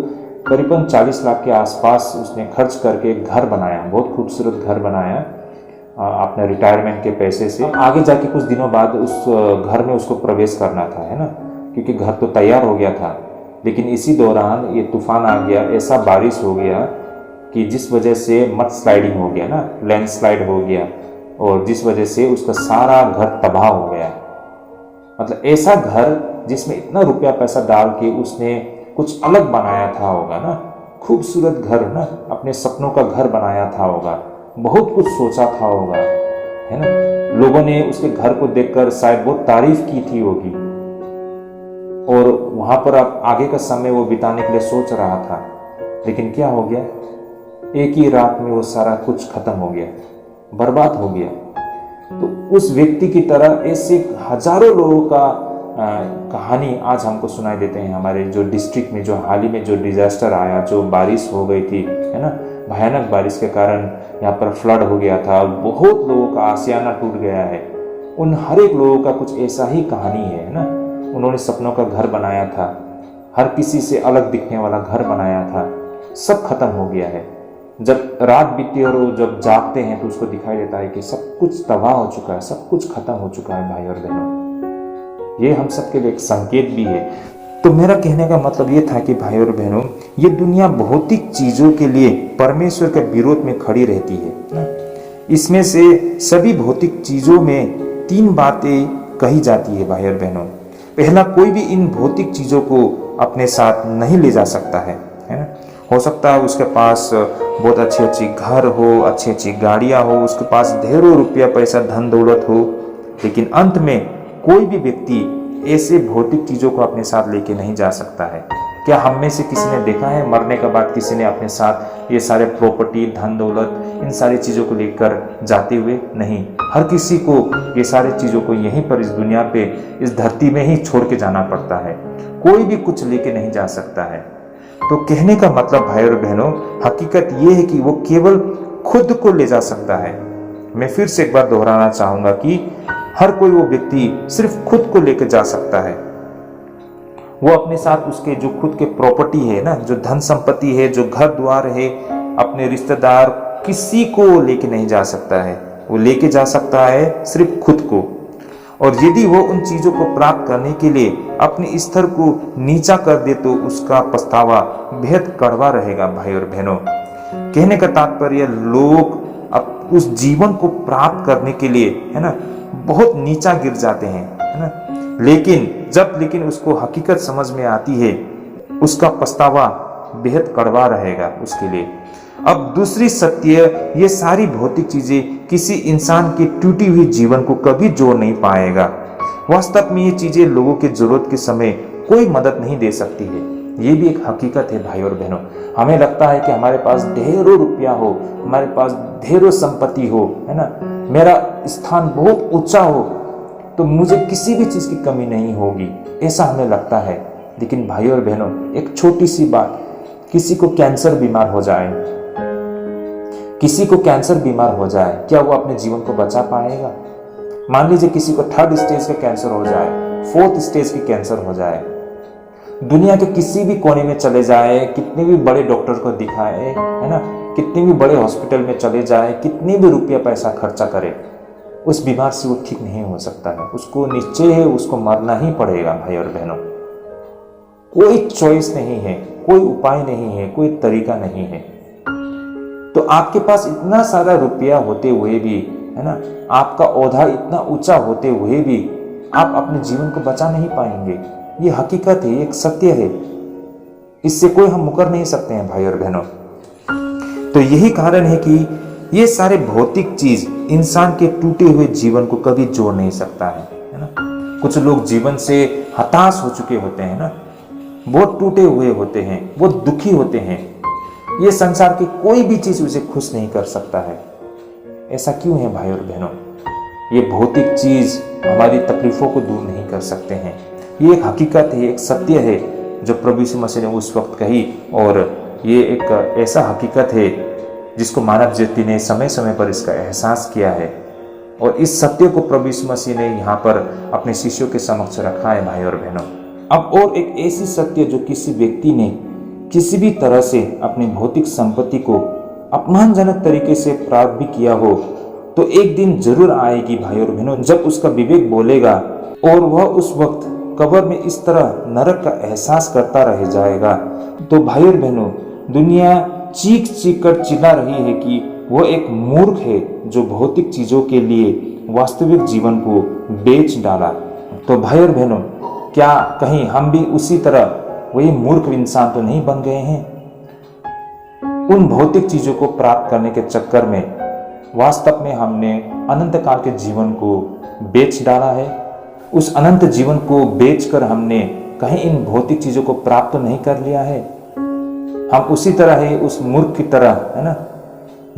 Speaker 1: करीबन 40 लाख के आसपास उसने खर्च करके एक घर बनाया, बहुत खूबसूरत घर बनाया अपने रिटायरमेंट के पैसे से। आगे जाके कुछ दिनों बाद उस घर में उसको प्रवेश करना था, है ना, क्योंकि घर तो तैयार हो गया था। लेकिन इसी दौरान ये तूफान आ गया, ऐसा बारिश हो गया कि जिस वजह से मड स्लाइडिंग हो गया ना, लैंडस्लाइड हो गया, और जिस वजह से उसका सारा घर तबाह हो गया। मतलब ऐसा घर जिसमें इतना रुपया पैसा डाल के उसने कुछ अलग बनाया था होगा ना, खूबसूरत घर ना, अपने सपनों का घर बनाया था होगा, बहुत कुछ सोचा था होगा, है ना। लोगों ने उसके घर को देखकर शायद बहुत तारीफ की थी होगी और वहां पर अब आगे का समय वो बिताने के लिए सोच रहा था। लेकिन क्या हो गया, एक ही रात में वो सारा कुछ खत्म हो गया, बर्बाद हो गया। तो उस व्यक्ति की तरह ऐसे हजारों लोगों का कहानी आज हमको सुनाई देते हैं। हमारे जो डिस्ट्रिक्ट में जो हाल ही में जो डिजास्टर आया, जो बारिश हो गई थी, है ना, भयानक बारिश के कारण यहाँ पर फ्लड हो गया था, बहुत लोगों का आशियाना टूट गया है। उन हर एक लोगों का कुछ ऐसा ही कहानी है ना। उन्होंने सपनों का घर बनाया था, हर किसी से अलग दिखने वाला घर बनाया था, सब खत्म हो गया है। जब रात बीतती है और वो जब जागते हैं तो उसको दिखाई देता है कि सब कुछ तबाह हो चुका है, सब कुछ खत्म हो चुका है। भाई और बहनों, ये हम सबके लिए एक संकेत भी है। तो मेरा कहने का मतलब ये था कि भाई और बहनों, ये दुनिया भौतिक चीजों के लिए परमेश्वर के विरोध में खड़ी रहती है। इसमें से सभी भौतिक चीजों में 3 बातें कही जाती है भाई और बहनों। पहला, कोई भी इन भौतिक चीजों को अपने साथ नहीं ले जा सकता है ना। हो सकता है उसके पास बहुत अच्छी अच्छी घर हो, अच्छी अच्छी गाड़ियां हो, उसके पास ढेरों रुपया पैसा धन दौलत हो, लेकिन अंत में कोई भी व्यक्ति ऐसे भौतिक चीजों को अपने साथ लेके नहीं जा सकता है। क्या हम में से किसी ने देखा है मरने के बाद किसी ने अपने साथ ये सारे प्रॉपर्टी, धन दौलत, इन सारी चीजों को लेकर जाते हुए? नहीं। हर किसी को ये सारी चीजों को यहीं पर इस दुनिया पे, इस धरती में ही छोड़ के जाना पड़ता है। कोई भी कुछ लेके नहीं जा सकता है। तो कहने का मतलब भाई और बहनों, हकीकत ये है कि वो केवल खुद को ले जा सकता है। मैं फिर से एक बार दोहराना चाहूंगा कि हर कोई वो व्यक्ति सिर्फ खुद को लेकर जा सकता है। वो अपने साथ उसके जो खुद के प्रॉपर्टी है ना, जो धन संपत्ति है, जो घर द्वार है, अपने रिश्तेदार, किसी को लेके नहीं जा सकता है। वो लेके जा सकता है सिर्फ खुद को। और यदि वो उन चीजों को प्राप्त करने के लिए अपने स्तर को नीचा कर दे तो उसका पछतावा बेहद कड़वा रहेगा भाई और बहनों। कहने का तात्पर्य, लोग अब उस जीवन को प्राप्त करने के लिए, है ना, बहुत नीचा गिर जाते हैं, है ना। लेकिन उसको हकीकत समझ में आती है, उसका पछतावा बेहद कड़वा रहेगा उसके लिए। अब दूसरी सत्य, ये सारी भौतिक चीजें किसी इंसान की टूटी हुई जीवन को कभी जोड़ नहीं पाएगा। वास्तव में ये चीजें लोगों की जरूरत के समय कोई मदद नहीं दे सकती है। ये भी एक हकीकत है भाई और बहनों। हमें लगता है कि हमारे पास ढेरों रुपया हो, हमारे पास ढेरों संपत्ति हो, है ना, मेरा स्थान बहुत ऊंचा हो, तो मुझे किसी भी चीज की कमी नहीं होगी, ऐसा हमें लगता है। लेकिन भाई और बहनों, एक छोटी सी बात, किसी को कैंसर बीमार हो जाए, किसी को कैंसर बीमार हो जाए, क्या वो अपने जीवन को बचा पाएगा? मान लीजिए किसी को 3rd स्टेज का कैंसर हो जाए, 4th स्टेज की कैंसर हो जाए, दुनिया के किसी भी कोने में चले जाए, कितने भी बड़े डॉक्टर को दिखाए, है ना, कितने भी बड़े हॉस्पिटल में चले जाए, कितने भी रुपया पैसा खर्चा करे, उस बीमार से वो ठीक नहीं हो सकता है। उसको निश्चय है, उसको मरना ही पड़ेगा भाई और बहनों। कोई चॉइस नहीं है, कोई उपाय नहीं है, कोई तरीका नहीं है। तो आपके पास इतना सारा रुपया होते हुए भी, है ना, आपका ओहदा इतना ऊंचा होते हुए भी आप अपने जीवन को बचा नहीं पाएंगे। ये हकीकत है, एक सत्य है, इससे कोई हम मुकर नहीं सकते हैं भाई और बहनों। तो यही कारण है कि ये सारे भौतिक चीज इंसान के टूटे हुए जीवन को कभी जोड़ नहीं सकता है ना। कुछ लोग जीवन से हताश हो चुके होते हैं ना, बहुत टूटे हुए होते हैं, बहुत दुखी होते हैं। ये संसार की कोई भी चीज उसे खुश नहीं कर सकता है। ऐसा क्यों है भाई और बहनों? ये भौतिक चीज हमारी तकलीफों को दूर नहीं कर सकते हैं। ये एक हकीकत है, एक सत्य है जो प्रभु यीशु मसीह ने उस वक्त कही, और ये एक ऐसा हकीकत है जिसको मानव जाति ने समय समय पर इसका एहसास किया है, और इस सत्य को प्रभु यीशु मसीह ने यहाँ पर अपने शिष्यों के समक्ष रखा है भाई और बहनों। अब और एक ऐसी सत्य जो किसी व्यक्ति ने किसी भी तरह से अपनी भौतिक संपत्ति को अपमानजनक तरीके से प्राप्त भी किया हो, तो एक दिन जरूर आएगी भाई और बहनों जब उसका विवेक बोलेगा और वह उस वक्त कब्र में इस तरह नरक का एहसास करता रह जाएगा। तो भाई और बहनों, दुनिया चीख चीख कर चिल्ला रही है कि वह एक मूर्ख है जो भौतिक चीजों के लिए वास्तविक जीवन को बेच डाला। तो भाई और बहनों, क्या कहीं हम भी उसी तरह वही मूर्ख इंसान तो नहीं बन गए हैं? उन भौतिक चीजों को प्राप्त करने के चक्कर में वास्तव में हमने अनंत काल के जीवन को बेच डाला है। उस अनंत जीवन को बेचकर हमने कहीं इन भौतिक चीजों को प्राप्त तो नहीं कर लिया है। हम उसी तरह है, उस मूर्ख की तरह, है ना,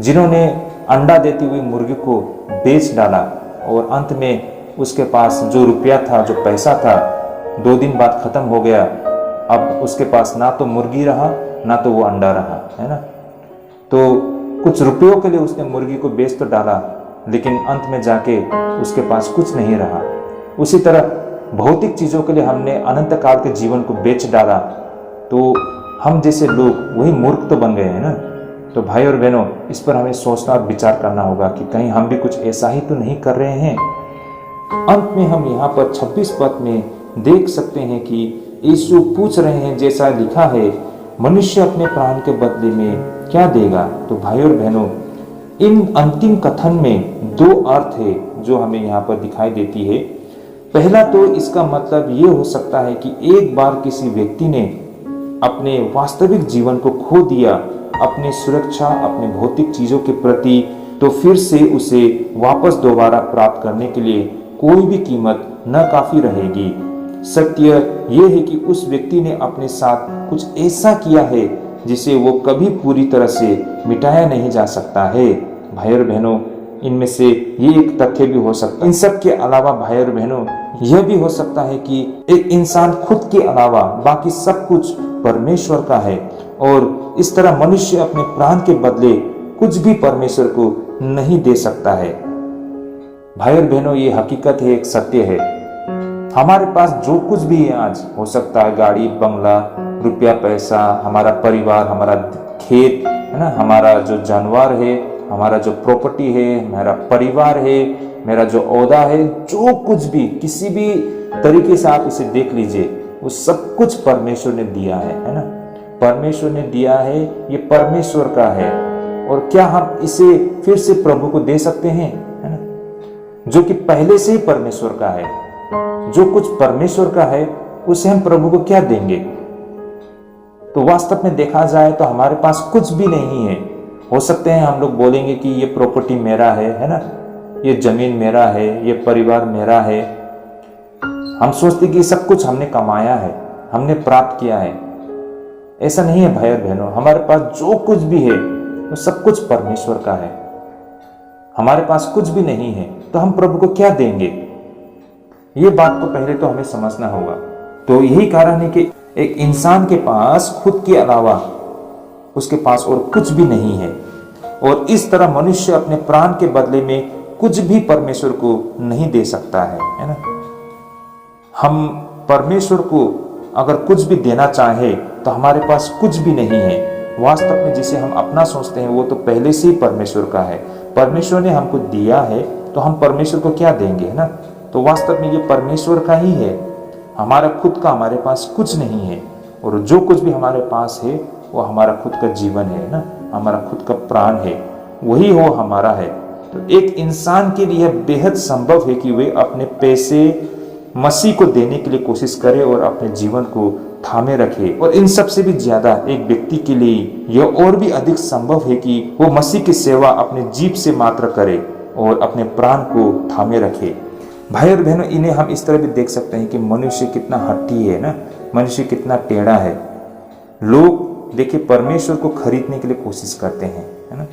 Speaker 1: जिन्होंने अंडा देती हुई मुर्गी को बेच डाला और अंत में उसके पास जो रुपया था, जो पैसा था, 2 दिन बाद खत्म हो गया। अब उसके पास ना तो मुर्गी रहा, ना तो वो अंडा रहा, है ना। तो कुछ रुपयों के लिए उसने मुर्गी को बेच तो डाला, लेकिन अंत में जाके उसके पास कुछ नहीं रहा। उसी तरह भौतिक चीजों के लिए हमने अनंत काल के जीवन को बेच डाला, तो हम जैसे लोग वही मूर्ख तो बन गए हैं ना। तो भाई और बहनों, इस पर हमें सोचना और विचार करना होगा कि कहीं हम भी कुछ ऐसा ही तो नहीं कर रहे हैं। अंत में हम यहाँ पर 26 पद में देख सकते हैं कि यीशु पूछ रहे हैं, जैसा लिखा है, मनुष्य अपने प्राण के बदले में क्या देगा? तो भाई और बहनों, इन अंतिम कथन में 2 अर्थ है जो हमें यहाँ पर दिखाई देती है। पहला तो इसका मतलब ये हो सकता है कि एक बार किसी व्यक्ति ने अपने वास्तविक जीवन को खो दिया, अपनी सुरक्षा, अपने भौतिक चीजों के प्रति, तो फिर से उसे वापस दोबारा प्राप्त करने के लिए कोई भी कीमत न काफी रहेगी। सत्य यह है कि उस व्यक्ति ने अपने साथ कुछ ऐसा किया है जिसे वो कभी पूरी तरह से मिटाया नहीं जा सकता है। भाई और बहनों, इनमें से ये एक तथ्य भी हो सकता है। इन सब के अलावा भाई और बहनों, यह भी हो सकता है कि एक इंसान खुद के अलावा बाकी सब कुछ परमेश्वर का है, और इस तरह मनुष्य अपने प्राण के बदले कुछ भी परमेश्वर को नहीं दे सकता है। भाई और बहनों, ये हकीकत है, एक सत्य है। हमारे पास जो कुछ भी है आज, हो सकता है गाड़ी, बंगला, रुपया, पैसा, हमारा परिवार, हमारा खेत, है ना, हमारा जो जानवर है, हमारा जो प्रॉपर्टी है, मेरा परिवार है, मेरा जो ओहदा है, जो कुछ भी, किसी भी तरीके से आप इसे देख लीजिए, वो सब कुछ परमेश्वर ने दिया है ना। परमेश्वर ने दिया है, ये परमेश्वर का है, और क्या हम इसे फिर से प्रभु को दे सकते हैं? है ना, जो कि पहले से ही परमेश्वर का है। जो कुछ परमेश्वर का है उसे हम प्रभु को क्या देंगे? तो वास्तव में देखा जाए तो हमारे पास कुछ भी नहीं है। हो सकते हैं हम लोग बोलेंगे कि ये प्रॉपर्टी मेरा है ना, ये जमीन मेरा है, ये परिवार मेरा है। हम सोचते कि सब कुछ हमने कमाया है, हमने प्राप्त किया है। ऐसा नहीं है भाई और बहनों, हमारे पास जो कुछ भी है वो सब कुछ परमेश्वर का है। हमारे पास कुछ भी नहीं है तो हम प्रभु को क्या देंगे? ये बात को पहले तो हमें समझना होगा। तो यही कारण है कि एक इंसान के पास खुद के अलावा उसके पास और कुछ भी नहीं है। और इस तरह मनुष्य अपने प्राण के बदले में कुछ भी परमेश्वर को नहीं दे सकता है ना। हम परमेश्वर को अगर कुछ भी देना चाहे तो हमारे पास कुछ भी नहीं है। वास्तव में जिसे हम अपना सोचते हैं वो तो पहले से ही परमेश्वर का है। परमेश्वर ने हमको दिया है तो हम परमेश्वर को क्या देंगे, है ना। तो वास्तव में ये परमेश्वर का ही है, हमारा खुद का हमारे पास कुछ नहीं है। और जो कुछ भी हमारे पास है वो हमारा खुद का जीवन है ना, हमारा खुद का प्राण है, वही वो हमारा है। तो एक इंसान के लिए बेहद संभव है कि वे अपने पैसे मसीह को देने के लिए कोशिश करे और अपने जीवन को थामे रखे। और इन सब से भी ज्यादा एक व्यक्ति के लिए यह और भी अधिक संभव है कि वो मसीह की सेवा अपने जीभ से मात्र करे और अपने प्राण को थामे रखे। भाई और बहनों, इन्हें हम इस तरह भी देख सकते हैं कि मनुष्य कितना हट्टी है ना, मनुष्य कितना टेढ़ा है। लोग देखिए परमेश्वर को खरीदने के लिए कोशिश करते हैं, है ना,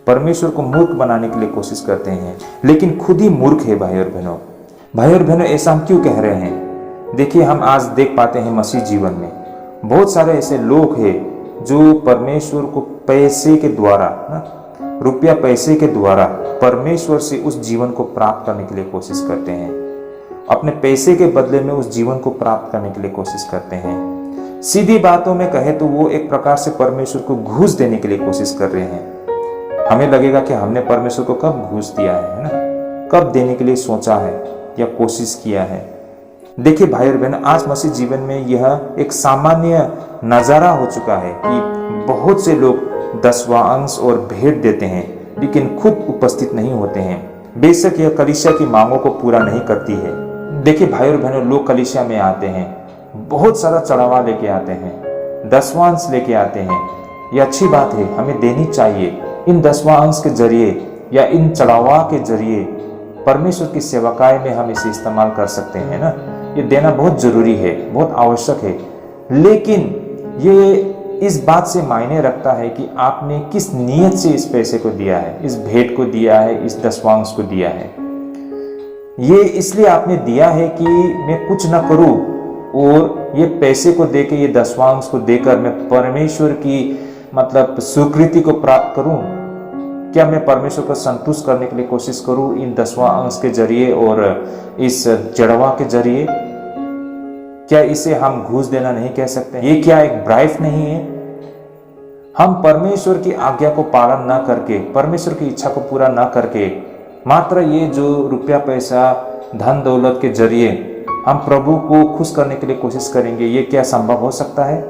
Speaker 1: परमेश्वर को मूर्ख बनाने के लिए कोशिश करते हैं, लेकिन खुद ही मूर्ख है। भाई और बहनों, ऐसा हम क्यों कह रहे हैं? देखिए हम आज देख पाते हैं मसीह जीवन में बहुत सारे ऐसे लोग हैं जो परमेश्वर को पैसे के द्वारा ना, रुपया पैसे के द्वारा परमेश्वर से उस जीवन को प्राप्त करने के लिए कोशिश करते हैं। अपने पैसे के बदले में उस जीवन को प्राप्त करने के लिए कोशिश करते हैं। सीधी बातों में कहे तो वो एक प्रकार से परमेश्वर को घूस देने के लिए कोशिश कर रहे हैं। हमें लगेगा कि हमने परमेश्वर को कब घूस दिया है ना, कब देने के लिए सोचा है या कोशिश किया है। देखिए भाई और बहन, आज मसीह जीवन में यह एक सामान्य नजारा हो चुका है कि बहुत से लोग 10वां अंश और भेंट देते हैं लेकिन खुद उपस्थित नहीं होते हैं। बेशक यह कलीसिया की मांगों को पूरा नहीं करती है। देखिए भाई और बहनों, लोग कलीसिया में आते हैं, बहुत सारा चढ़ावा लेके आते हैं, 10वां अंश लेके आते हैं। ये अच्छी बात है, हमें देनी चाहिए। इन 10वां अंश के जरिए या इन चढ़ावा के जरिए परमेश्वर की सेवकाई में हम इसे इस्तेमाल कर सकते हैं ना। ये देना बहुत जरूरी है, बहुत आवश्यक है, लेकिन ये इस बात से मायने रखता है कि आपने किस नियत से इस पैसे को दिया है, इस भेंट को दिया है, इस 10वां अंश को दिया है। ये इसलिए आपने दिया है कि मैं कुछ ना करूं और ये पैसे को देके, ये 10वां अंश को देकर मैं परमेश्वर की मतलब स्वीकृति को प्राप्त करूं। क्या मैं परमेश्वर को संतुष्ट करने के लिए कोशिश करूं इन 10वां अंश के जरिए और इस जड़वा के जरिए? क्या इसे हम घूस देना नहीं कह सकते? ये क्या एक ब्राइफ नहीं है? हम परमेश्वर की आज्ञा को पालन ना करके, परमेश्वर की इच्छा को पूरा ना करके, मात्र ये जो रुपया पैसा धन दौलत के जरिए हम प्रभु को खुश करने के लिए कोशिश करेंगे, ये क्या संभव हो सकता है?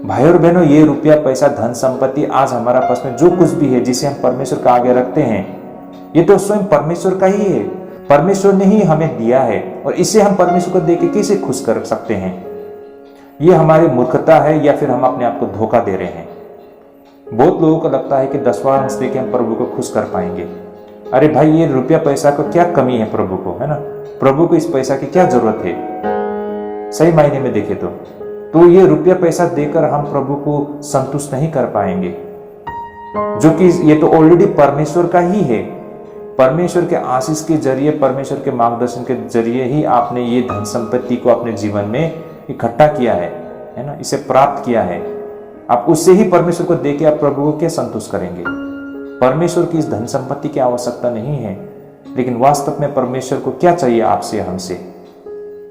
Speaker 1: भाई और बहनों, ये रुपया पैसा धन संपत्ति आज हमारा पास में जो कुछ भी है जिसे हम परमेश्वर का आगे रखते हैं, ये तो स्वयं परमेश्वर का ही है। परमेश्वर ने ही हमें दिया है और इसे हम परमेश्वर को देके कैसे खुश कर सकते हैं? ये हमारी मूर्खता है या फिर हम अपने आप को धोखा दे रहे हैं। बहुत लोगों को लगता है कि 10वां अंश देके हम प्रभु को खुश कर पाएंगे। अरे भाई, ये रुपया पैसा को क्या कमी है प्रभु को, है ना? प्रभु को इस पैसा की क्या जरूरत है? सही मायने में देखे तो ये रुपया पैसा देकर हम प्रभु को संतुष्ट नहीं कर पाएंगे, जो कि ये तो ऑलरेडी परमेश्वर का ही है। परमेश्वर के आशीष के जरिए, परमेश्वर के मार्गदर्शन के जरिए ही आपने ये धन संपत्ति को अपने जीवन में इकट्ठा किया है ना, इसे प्राप्त किया है। आप उससे ही परमेश्वर को देके आप प्रभु को क्या संतुष्ट करेंगे? परमेश्वर की इस धन संपत्ति की आवश्यकता नहीं है, लेकिन वास्तव में परमेश्वर को क्या चाहिए आपसे, हमसे?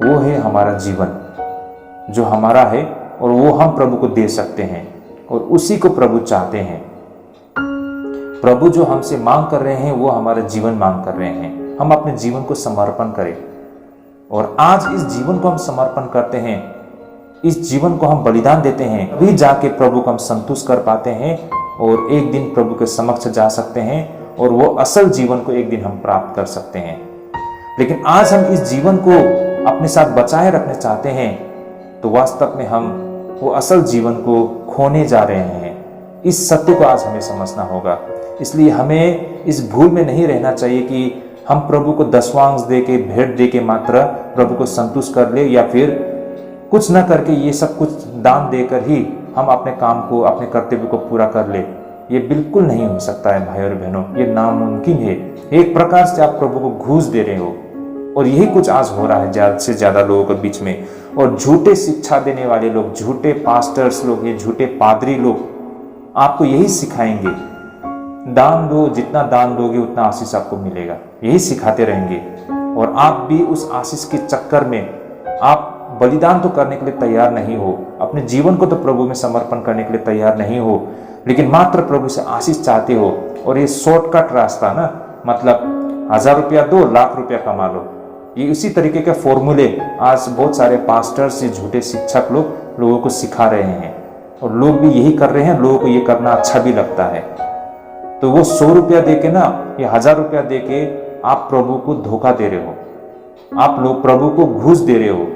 Speaker 1: वो है हमारा जीवन जो हमारा है और वो हम प्रभु को दे सकते हैं और उसी को प्रभु चाहते हैं। प्रभु जो हमसे मांग कर रहे हैं वो हमारा जीवन मांग कर रहे हैं। हम अपने जीवन को समर्पण करें और आज इस जीवन को हम समर्पण करते हैं, इस जीवन को हम बलिदान देते हैं, अभी जाके प्रभु को हम संतुष्ट कर पाते हैं और एक दिन प्रभु के समक्ष जा सकते हैं और वो असल जीवन को एक दिन हम प्राप्त कर सकते हैं। लेकिन आज हम इस जीवन को अपने साथ बचाए रखना चाहते हैं तो वास्तव में हम वो असल जीवन को खोने जा रहे हैं। इस सत्य को आज हमें समझना होगा। इसलिए हमें इस भूल में नहीं रहना चाहिए कि हम प्रभु को 10वां अंश देके, भेंट देके मात्र प्रभु को संतुष्ट कर ले, या फिर कुछ न करके ये सब कुछ दान देकर ही हम अपने काम को, अपने कर्तव्य को पूरा कर ले। ये बिल्कुल नहीं हो सकता है भाई और बहनों, ये नामुमकिन है। एक प्रकार से आप प्रभु को घूस दे रहे हो और यही कुछ आज हो रहा है ज्यादा से ज्यादा लोगों के बीच में। और झूठे शिक्षा देने वाले लोग, झूठे पास्टर्स लोग, ये झूठे पादरी लोग आपको यही सिखाएंगे दान दो, जितना दान दोगे उतना आशीष आपको मिलेगा, यही सिखाते रहेंगे। और आप भी उस आशीष के चक्कर में आप बलिदान तो करने के लिए तैयार नहीं हो, अपने जीवन को तो प्रभु में समर्पण करने के लिए तैयार नहीं हो, लेकिन मात्र प्रभु से आशीष चाहते हो। और ये शॉर्टकट रास्ता ना, मतलब 1000 रुपया दो, लाख रुपया कमा लो, ये उसी तरीके के फॉर्मूले आज बहुत सारे पास्टर्स, झूठे शिक्षक लोगों को सिखा रहे हैं, और लोग भी यही कर रहे हैं। लोगों को ये करना अच्छा भी लगता है, तो वो 100 रुपया दे के ना, ये 1000 रुपया दे के आप प्रभु को धोखा दे रहे हो, आप लोग प्रभु को घूस दे रहे हो।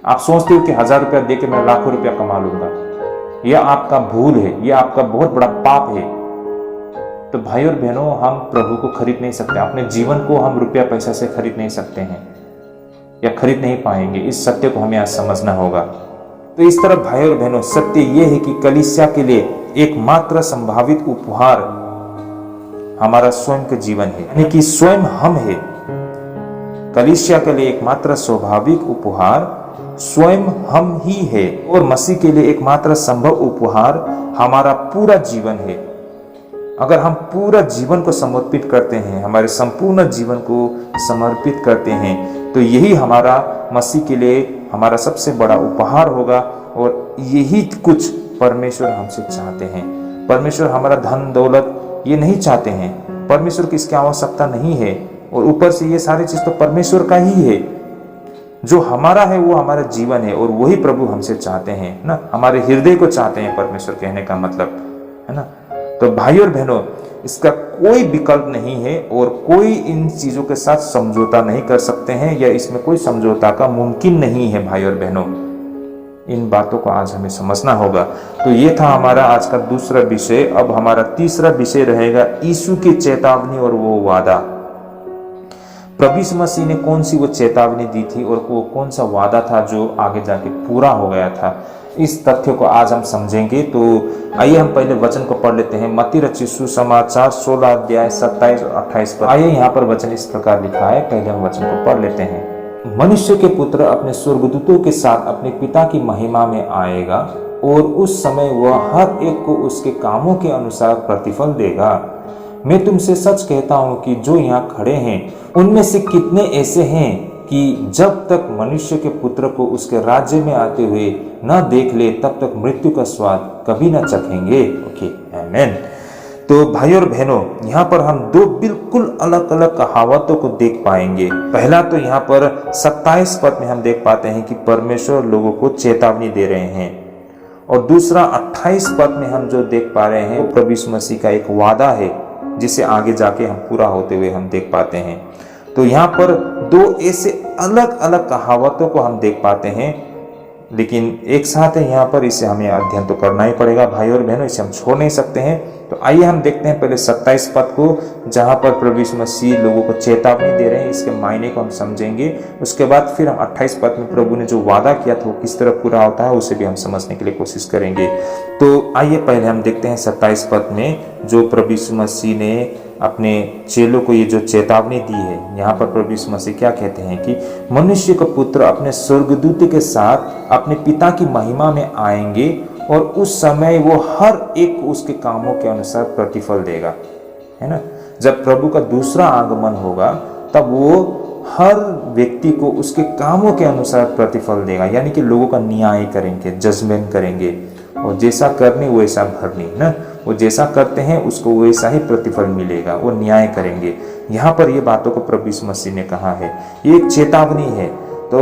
Speaker 1: आप सोचते हो कि 1000 रुपया दे के मैं लाखों रुपया कमा लूंगा, यह आपका भूल है, यह आपका बहुत बड़ा पाप है। तो भाई और बहनों, हम प्रभु को खरीद नहीं सकते, अपने जीवन को हम रुपया पैसा से खरीद नहीं सकते हैं या खरीद नहीं पाएंगे। इस सत्य को हमें आज समझना होगा। तो इस तरह भाई और बहनों, सत्य यह है कि कलीसिया के लिए एकमात्र संभावित उपहार हमारा स्वयं का जीवन है, यानी कि स्वयं हम है। कलीसिया के लिए एकमात्र स्वाभाविक उपहार स्वयं हम ही है, और मसीह के लिए एकमात्र संभव उपहार हमारा पूरा जीवन है। अगर हम पूरा जीवन को समर्पित करते हैं, हमारे संपूर्ण जीवन को समर्पित करते हैं, तो यही हमारा मसीह के लिए हमारा सबसे बड़ा उपहार होगा। और यही कुछ परमेश्वर हमसे चाहते हैं। परमेश्वर हमारा धन दौलत ये नहीं चाहते हैं, परमेश्वर की इसकी आवश्यकता नहीं है। और ऊपर से ये सारी चीज तो परमेश्वर का ही है। जो हमारा है वो हमारा जीवन है, और वही प्रभु हमसे चाहते हैं ना, हमारे हृदय को चाहते हैं परमेश्वर, कहने का मतलब है ना। तो भाई और बहनों, इसका कोई विकल्प नहीं है, और कोई इन चीजों के साथ समझौता नहीं कर सकते हैं, या इसमें कोई समझौता का मुमकिन नहीं है। भाई और बहनों, इन बातों को आज हमें समझना होगा। तो ये था हमारा आज का दूसरा विषय। अब हमारा तीसरा विषय रहेगा यीशु की चेतावनी और वो वादा। प्रभु यीशु मसीह ने कौन सी वो चेतावनी दी थी, और वो कौन सा वादा था जो आगे जाके पूरा हो गया था, इस तथ्य को आज हम समझेंगे। तो आइए हम पहले वचन को पढ़ लेते हैं। मत्ती रचित सुसमाचार 16 अध्याय 27 और 28 पर। आइए यहाँ पर वचन इस प्रकार लिखा है, पहले हम वचन को पढ़ लेते हैं। मनुष्य के पुत्र अपने स्वर्गदूतों के साथ अपने पिता की महिमा में आएगा, और उस समय वह हर एक को उसके कामों के अनुसार प्रतिफल देगा। मैं तुमसे सच कहता हूं कि जो यहाँ खड़े हैं उनमें से कितने ऐसे हैं कि जब तक मनुष्य के पुत्र को उसके राज्य में आते हुए न देख ले, तब तक मृत्यु का स्वाद कभी न चखेंगे। ओके, आमीन। तो भाई और बहनों, यहाँ पर हम दो बिल्कुल अलग अलग कहावतों को देख पाएंगे। पहला तो यहाँ पर 27 पद में हम देख पाते हैं कि परमेश्वर लोगों को चेतावनी दे रहे हैं, और दूसरा 28 पद में हम जो देख पा रहे हैं वो प्रभु यीशु मसीह का एक वादा है, जिसे आगे जाके हम पूरा होते हुए हम देख पाते हैं। तो यहाँ पर दो ऐसे अलग अलग कहावतों को हम देख पाते हैं, लेकिन एक साथ है यहाँ पर, इसे हमें अध्ययन तो करना ही पड़ेगा भाई और बहनों, इसे हम छोड़ नहीं सकते हैं। तो आइए हम देखते हैं पहले 27 पद को, जहाँ पर प्रभु यीशु मसीह लोगों को चेतावनी दे रहे हैं, इसके मायने को हम समझेंगे। उसके बाद फिर हम 28 पद में प्रभु ने जो वादा किया था वो किस तरह पूरा होता है, उसे भी हम समझने के लिए कोशिश करेंगे। तो आइए पहले हम देखते हैं 27 पद में जो प्रभु यीशु मसीह ने अपने चेलों को ये जो चेतावनी दी है। यहाँ पर प्रभु यीशु मसीह क्या कहते हैं कि मनुष्य का पुत्र अपने स्वर्गदूत के साथ अपने पिता की महिमा में आएंगे, और उस समय वो हर एक को उसके कामों के अनुसार प्रतिफल देगा, है ना। जब प्रभु का दूसरा आगमन होगा तब वो हर व्यक्ति को उसके कामों के अनुसार प्रतिफल देगा, यानी कि लोगों का न्याय करेंगे, जजमेंट करेंगे, और जैसा करनी वैसा भरनी ना, वो जैसा करते हैं उसको वैसा ही प्रतिफल मिलेगा, वो न्याय करेंगे। यहाँ पर ये बातों को प्रभु यीशु मसीह ने कहा है, ये एक चेतावनी है। तो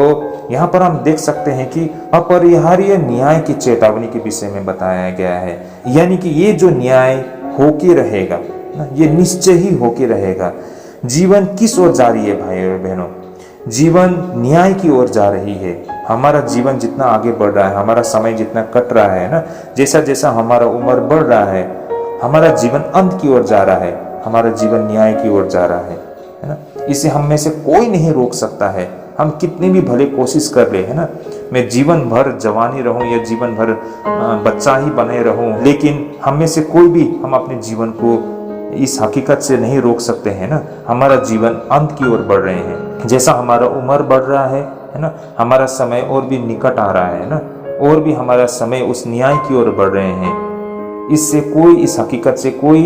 Speaker 1: यहाँ पर हम देख सकते हैं कि अपरिहार्य न्याय की चेतावनी के विषय में बताया गया है, यानी कि ये जो न्याय होके रहेगा ना, ये निश्चय ही होके रहेगा। जीवन किस ओर जा रही है भाई और बहनों? जीवन न्याय की ओर जा रही है। हमारा जीवन जितना आगे बढ़ रहा है, हमारा समय जितना कट रहा है ना, जैसा जैसा हमारा उम्र बढ़ रहा है, हमारा जीवन अंत की ओर जा रहा है, हमारा जीवन न्याय की ओर जा रहा है ना। इसे हम में से कोई नहीं रोक सकता है, हम कितनी भी भले कोशिश कर ले, है ना। मैं जीवन भर जवानी रहूं या जीवन भर बच्चा ही बने रहूं, लेकिन हम में से कोई भी हम अपने जीवन को इस हकीकत से नहीं रोक सकते हैं ना। हमारा जीवन अंत की ओर बढ़ रहे हैं, जैसा हमारा उम्र बढ़ रहा है ना, हमारा समय और भी निकट आ रहा है ना, और भी हमारा समय उस न्याय की ओर बढ़ रहे हैं। इससे कोई, इस हकीकत से कोई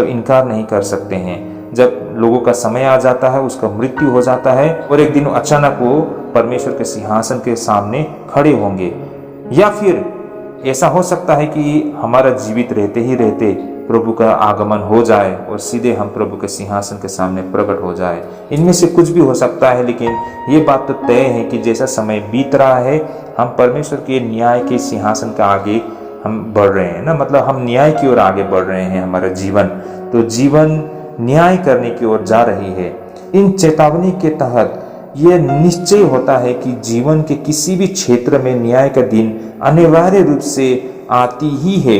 Speaker 1: इनकार नहीं कर सकते हैं। जब लोगों का समय आ जाता है, उसका मृत्यु हो जाता है और एक दिन अचानक वो परमेश्वर के सिंहासन के सामने खड़े होंगे। या फिर ऐसा हो सकता है कि हमारा जीवित रहते ही रहते प्रभु का आगमन हो जाए और सीधे हम प्रभु के सिंहासन के सामने प्रकट हो जाए। इनमें से कुछ भी हो सकता है, लेकिन ये बात तो तय है कि जैसा समय बीत रहा है, हम परमेश्वर के न्याय के सिंहासन का आगे हम बढ़ रहे हैं ना, हम न्याय की ओर आगे बढ़ रहे हैं। हमारा जीवन तो जीवन न्याय करने की ओर जा रही है। इन चेतावनी के तहत यह निश्चय होता है कि जीवन के किसी भी क्षेत्र में न्याय का दिन अनिवार्य रूप से आती ही है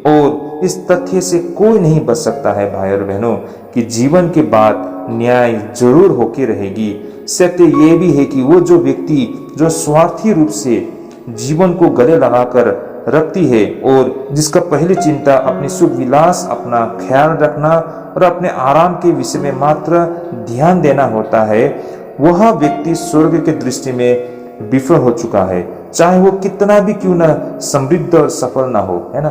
Speaker 1: और इस तथ्य से कोई नहीं बच सकता है भाई और बहनों कि जीवन के बाद न्याय जरूर होके रहेगी। सत्य ये भी है कि वो जो व्यक्ति जो स्वार्थी रूप से जीवन को गले लगाकर रखती है और जिसका पहली चिंता अपनी सुख विलास, अपना ख्याल रखना और अपने आराम के विषय में मात्र ध्यान देना होता है, वह व्यक्ति स्वर्ग के दृष्टि में विफल हो चुका है, चाहे वो कितना भी क्यों ना समृद्ध और सफल ना हो, है ना।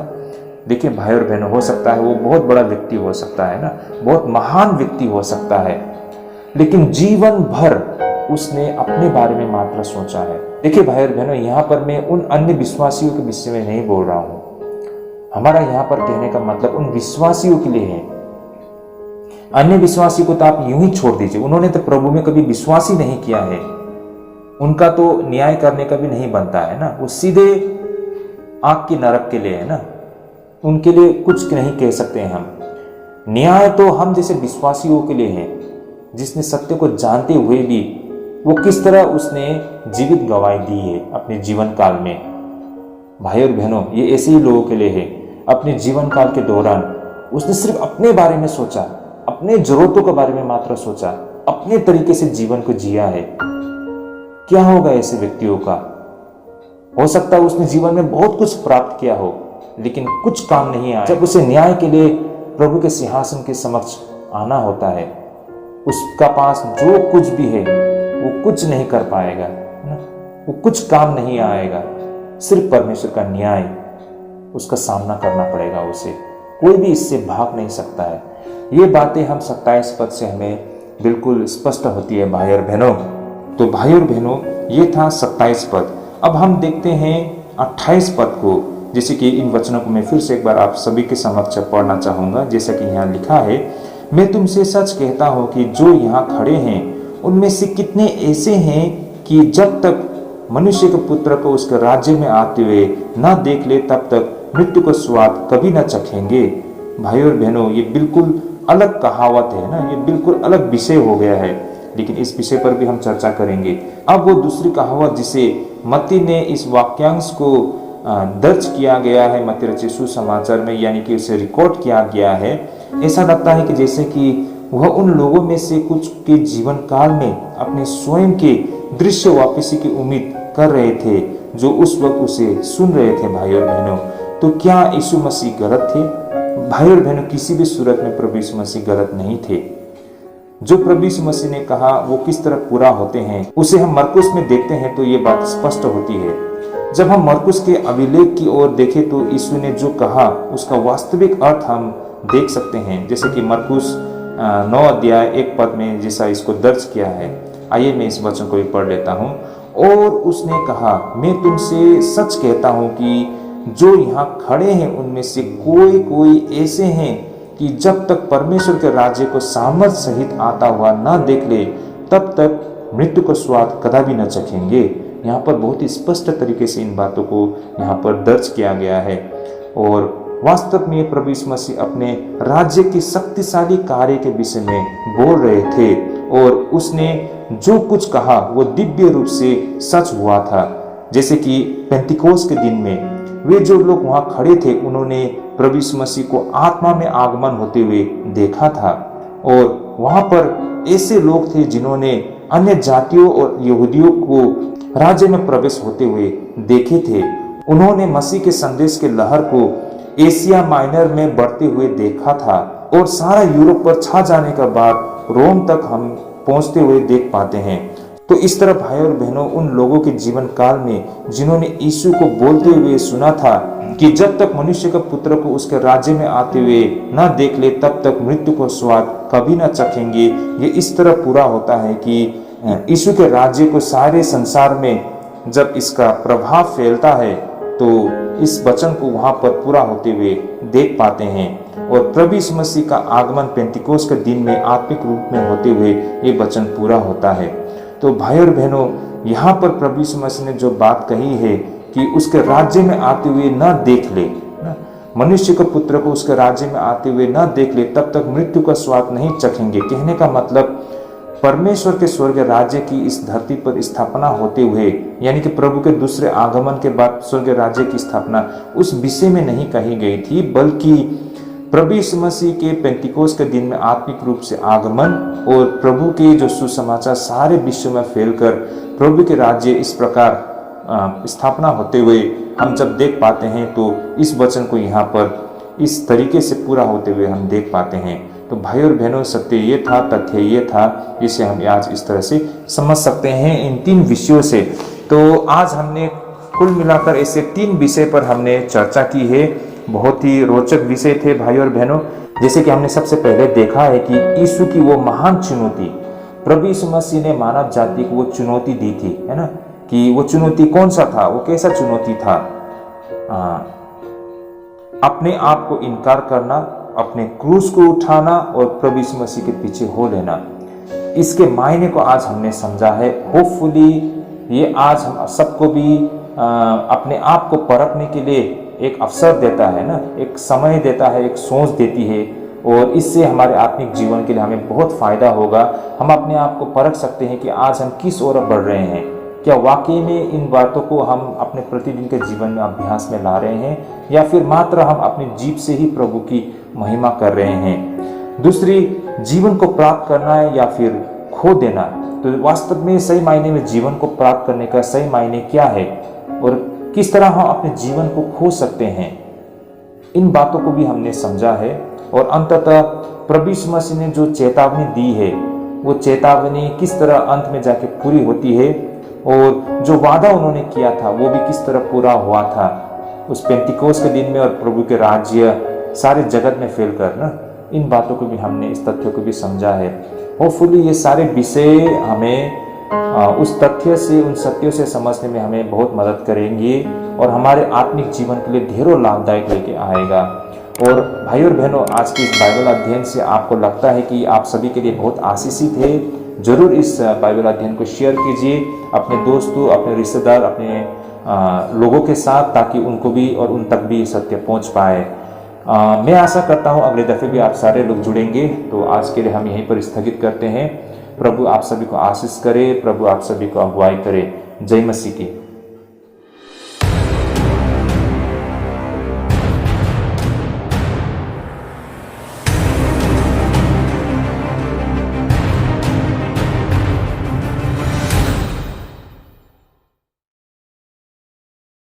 Speaker 1: देखिए भाई और बहनों, हो सकता है वो बहुत बड़ा व्यक्ति हो सकता है ना, बहुत महान व्यक्ति हो सकता है, लेकिन जीवन भर उसने अपने बारे में मात्र सोचा है। देखिए भाई और बहनों, यहाँ पर मैं उन अन्य विश्वासियों के विषय में नहीं बोल रहा हूँ। हमारा यहाँ पर कहने का मतलब उन विश्वासियों के लिए है। अन्य विश्वासी को तो आप यूं ही छोड़ दीजिए, उन्होंने तो प्रभु में कभी विश्वास ही नहीं किया है, उनका तो न्याय करने का भी नहीं बनता है ना, वो सीधे आग की नरक के लिए है ना, उनके लिए कुछ नहीं कह सकते हैं हम। न्याय तो हम जैसे विश्वासियों के लिए है, जिसने सत्य को जानते हुए भी वो किस तरह उसने जीवित गवाही दी है अपने जीवन काल में। भाई और बहनों, ये ऐसे ही लोगों के लिए है। अपने जीवन काल के दौरान उसने सिर्फ अपने बारे में सोचा, अपने जरूरतों के बारे में मात्र सोचा, अपने तरीके से जीवन को जिया है। क्या होगा ऐसे व्यक्तियों का? हो सकता है उसने जीवन में बहुत कुछ प्राप्त किया हो, लेकिन कुछ काम नहीं आया। जब उसे न्याय के लिए प्रभु के सिंहासन के समक्ष आना होता है, उसका पास जो कुछ भी है वो कुछ नहीं कर पाएगा, वो कुछ काम नहीं आएगा। सिर्फ परमेश्वर का न्याय उसका सामना करना पड़ेगा उसे, कोई भी इससे भाग नहीं सकता है। ये बातें हम 27 पद से हमें बिल्कुल स्पष्ट होती है भाई और बहनों। तो भाई और बहनों, ये था 27 पद। अब हम देखते हैं 28 पद को, जैसे कि इन वचनों को मैं फिर से एक बार आप सभी के समक्ष पढ़ना चाहूंगा। जैसा कि यहाँ लिखा है, मैं तुमसे सच कहता हूँ कि जो यहाँ खड़े हैं उनमें से कितने ऐसे हैं कि जब तक मनुष्य के पुत्र को उसके राज्य में आते हुए न देख ले, तब तक मृत्यु का स्वाद कभी न चखेंगे। भाई और बहनों, ये बिल्कुल अलग कहावत है ना, ये बिल्कुल अलग विषय हो गया है, लेकिन इस विषय पर भी हम चर्चा करेंगे। अब वो दूसरी कहावत जिसे मत्ती ने इस वाक्यांश को दर्ज किया गया है मत्ती रचित सुसमाचार में, यानी कि उसे रिकॉर्ड किया गया है, ऐसा लगता है कि जैसे कि वह उन लोगों में से कुछ के जीवन काल में अपने स्वयं के दृश्य वापसी की उम्मीद कर रहे थे, जो उस वक्त उसे सुन रहे थे। भाई और बहनों, तो क्या यीशु मसीह गलत थे? भाई और बहनों, किसी भी सूरत में प्रभु यीशु मसीह गलत नहीं थे। जो प्रभु यीशु मसीह ने कहा वो किस तरह पूरा होते हैं, उसे हम मरकुस में देखते हैं तो ये बात स्पष्ट होती है। जब हम मरकुस के अभिलेख की ओर देखें तो यीशु ने जो कहा उसका वास्तविक अर्थ हम देख सकते हैं। जैसे कि मरकुस 9 अध्याय 1 पद में जैसा इसको दर्ज किया है। आइए मैं इस वचन को भी पढ़ लेता हूँ। और उसने कहा, मैं तुमसे सच कहता हूँ कि जो यहाँ खड़े हैं उनमें से कोई कोई ऐसे हैं कि जब तक परमेश्वर के राज्य को सामर्थ सहित आता हुआ न देख ले, तब तक मृत्यु का स्वाद कदापि न चखेंगे। यहाँ पर बहुत ही स्पष्ट तरीके से इन बातों को यहाँ पर दर्ज किया गया है। और वास्तव में प्रभु यीशु मसीह अपने राज्य के शक्तिशाली कार्य के विषय में बोल रहे थे और उसने जो कुछ कहा वो दिव्य रूप से सच हुआ था। जैसे कि पेंतिकोस के दिन में वे जो लोग वहां खड़े थे, उन्होंने प्रभु यीशु मसीह को आत्मा में आगमन होते हुए देखा था और वहां पर ऐसे लोग थे जिन्होंने अन्य जातियों और यहूदियों को राज्य में प्रवेश होते हुए देखे थे। उन्होंने मसीह के संदेश के लहर को एशिया माइनर में बढ़ते हुए देखा था और सारा यूरोप पर छा जाने के बाद रोम तक हम पहुंचते हुए देख पाते हैं। तो इस तरह भाई और बहनों, उन लोगों के जीवन काल में जिन्होंने यीशु को बोलते हुए सुना था कि जब तक मनुष्य का पुत्र को उसके राज्य में आते हुए न देख ले तब तक मृत्यु को स्वाद कभी न चखेंगे। ये इस तरह पूरा होता है कि यीशु के राज्य को सारे संसार में जब इसका प्रभाव फैलता है तो इस वचन को वहां पर पूरा होते हुए देख पाते हैं। और प्रभु यीशु मसीह का आगमन पेंतिकोस के दिन में आत्मिक रूप में होते हुए ये वचन पूरा होता है। तो भाई और बहनों, यहाँ पर प्रभु यीशु मसीह ने जो बात कही है कि उसके राज्य में आते हुए न देख ले, मनुष्य के पुत्र को उसके राज्य में आते हुए न देख ले तब तक मृत्यु का स्वाद नहीं चखेंगे। कहने का मतलब परमेश्वर के स्वर्ग राज्य की इस धरती पर स्थापना होते हुए, यानी कि प्रभु के दूसरे आगमन के बाद स्वर्ग राज्य की स्थापना उस विषय में नहीं कही गई थी, बल्कि प्रभु यीशु मसीह के पेंतिकोस के दिन में आत्मिक रूप से आगमन और प्रभु के जो सुसमाचार सारे विश्व में फैलकर प्रभु के राज्य इस प्रकार स्थापना होते हुए हम जब देख पाते हैं तो इस वचन को यहाँ पर इस तरीके से पूरा होते हुए हम देख पाते हैं। तो भाई और बहनों, सत्य ये था, तथ्य ये था, इसे हम आज इस तरह से समझ सकते हैं इन 3 विषयों से। तो आज हमने कुल मिलाकर ऐसे 3 विषय पर हमने चर्चा की है। बहुत ही रोचक विषय थे भाई और बहनों। जैसे कि हमने सबसे पहले देखा है कि यीशु की वो महान चुनौती, प्रभु यीशु मसीह ने मानव जाति को वो चुनौती दी थी, है ना, कि वो चुनौती कौन सा था, वो कैसा चुनौती था? अपने आप को इनकार करना, अपने क्रूस को उठाना और प्रभु यीशु मसीह के पीछे हो लेना। इसके मायने को आज हमने समझा है। होपफुली ये आज हम सबको भी अपने आप को परखने के लिए एक अवसर देता है ना, एक समय देता है, एक सोच देती है, और इससे हमारे आत्मिक जीवन के लिए हमें बहुत फायदा होगा। हम अपने आप को परख सकते हैं कि आज हम किस ओर बढ़ रहे हैं। क्या वाकई में इन बातों को हम अपने प्रतिदिन के जीवन में अभ्यास में ला रहे हैं, या फिर मात्र हम अपनी जीभ से ही प्रभु की महिमा कर रहे हैं? दूसरी, जीवन को प्राप्त करना है या फिर खो देना। तो वास्तव में सही मायने में जीवन को प्राप्त करने का सही मायने क्या है और किस तरह हम अपने जीवन को खो सकते हैं, इन बातों को भी हमने समझा है। और अंततः प्रभु यीशु मसीह ने जो चेतावनी दी है, वो चेतावनी किस तरह अंत में जाके पूरी होती है, और जो वादा उन्होंने किया था वो भी किस तरह पूरा हुआ था उस पेंतिकोस के दिन में, और प्रभु के राज्य सारे जगत में फैलकर ना, इन बातों को भी हमने, इस तथ्य को भी समझा है। होपफुली ये सारे विषय हमें उस तथ्य से, उन सत्यों से समझने में हमें बहुत मदद करेंगे और हमारे आत्मिक जीवन के लिए ढेरों लाभदायक लेके आएगा। और भाई और बहनों, आज के इस बाइबल अध्ययन से आपको लगता है कि आप सभी के लिए बहुत आशीषित है, जरूर इस बाइबल अध्ययन को शेयर कीजिए अपने दोस्तों, अपने रिश्तेदार, अपने लोगों के साथ, ताकि उनको भी और उन तक भी सत्य पहुंच पाए। मैं आशा करता हूं अगले दफे भी आप सारे लोग जुड़ेंगे। तो आज के लिए हम यहीं पर स्थगित करते हैं। प्रभु आप सभी को आशीष करे, प्रभु आप सभी को अगुवाई करे। जय मसीह की।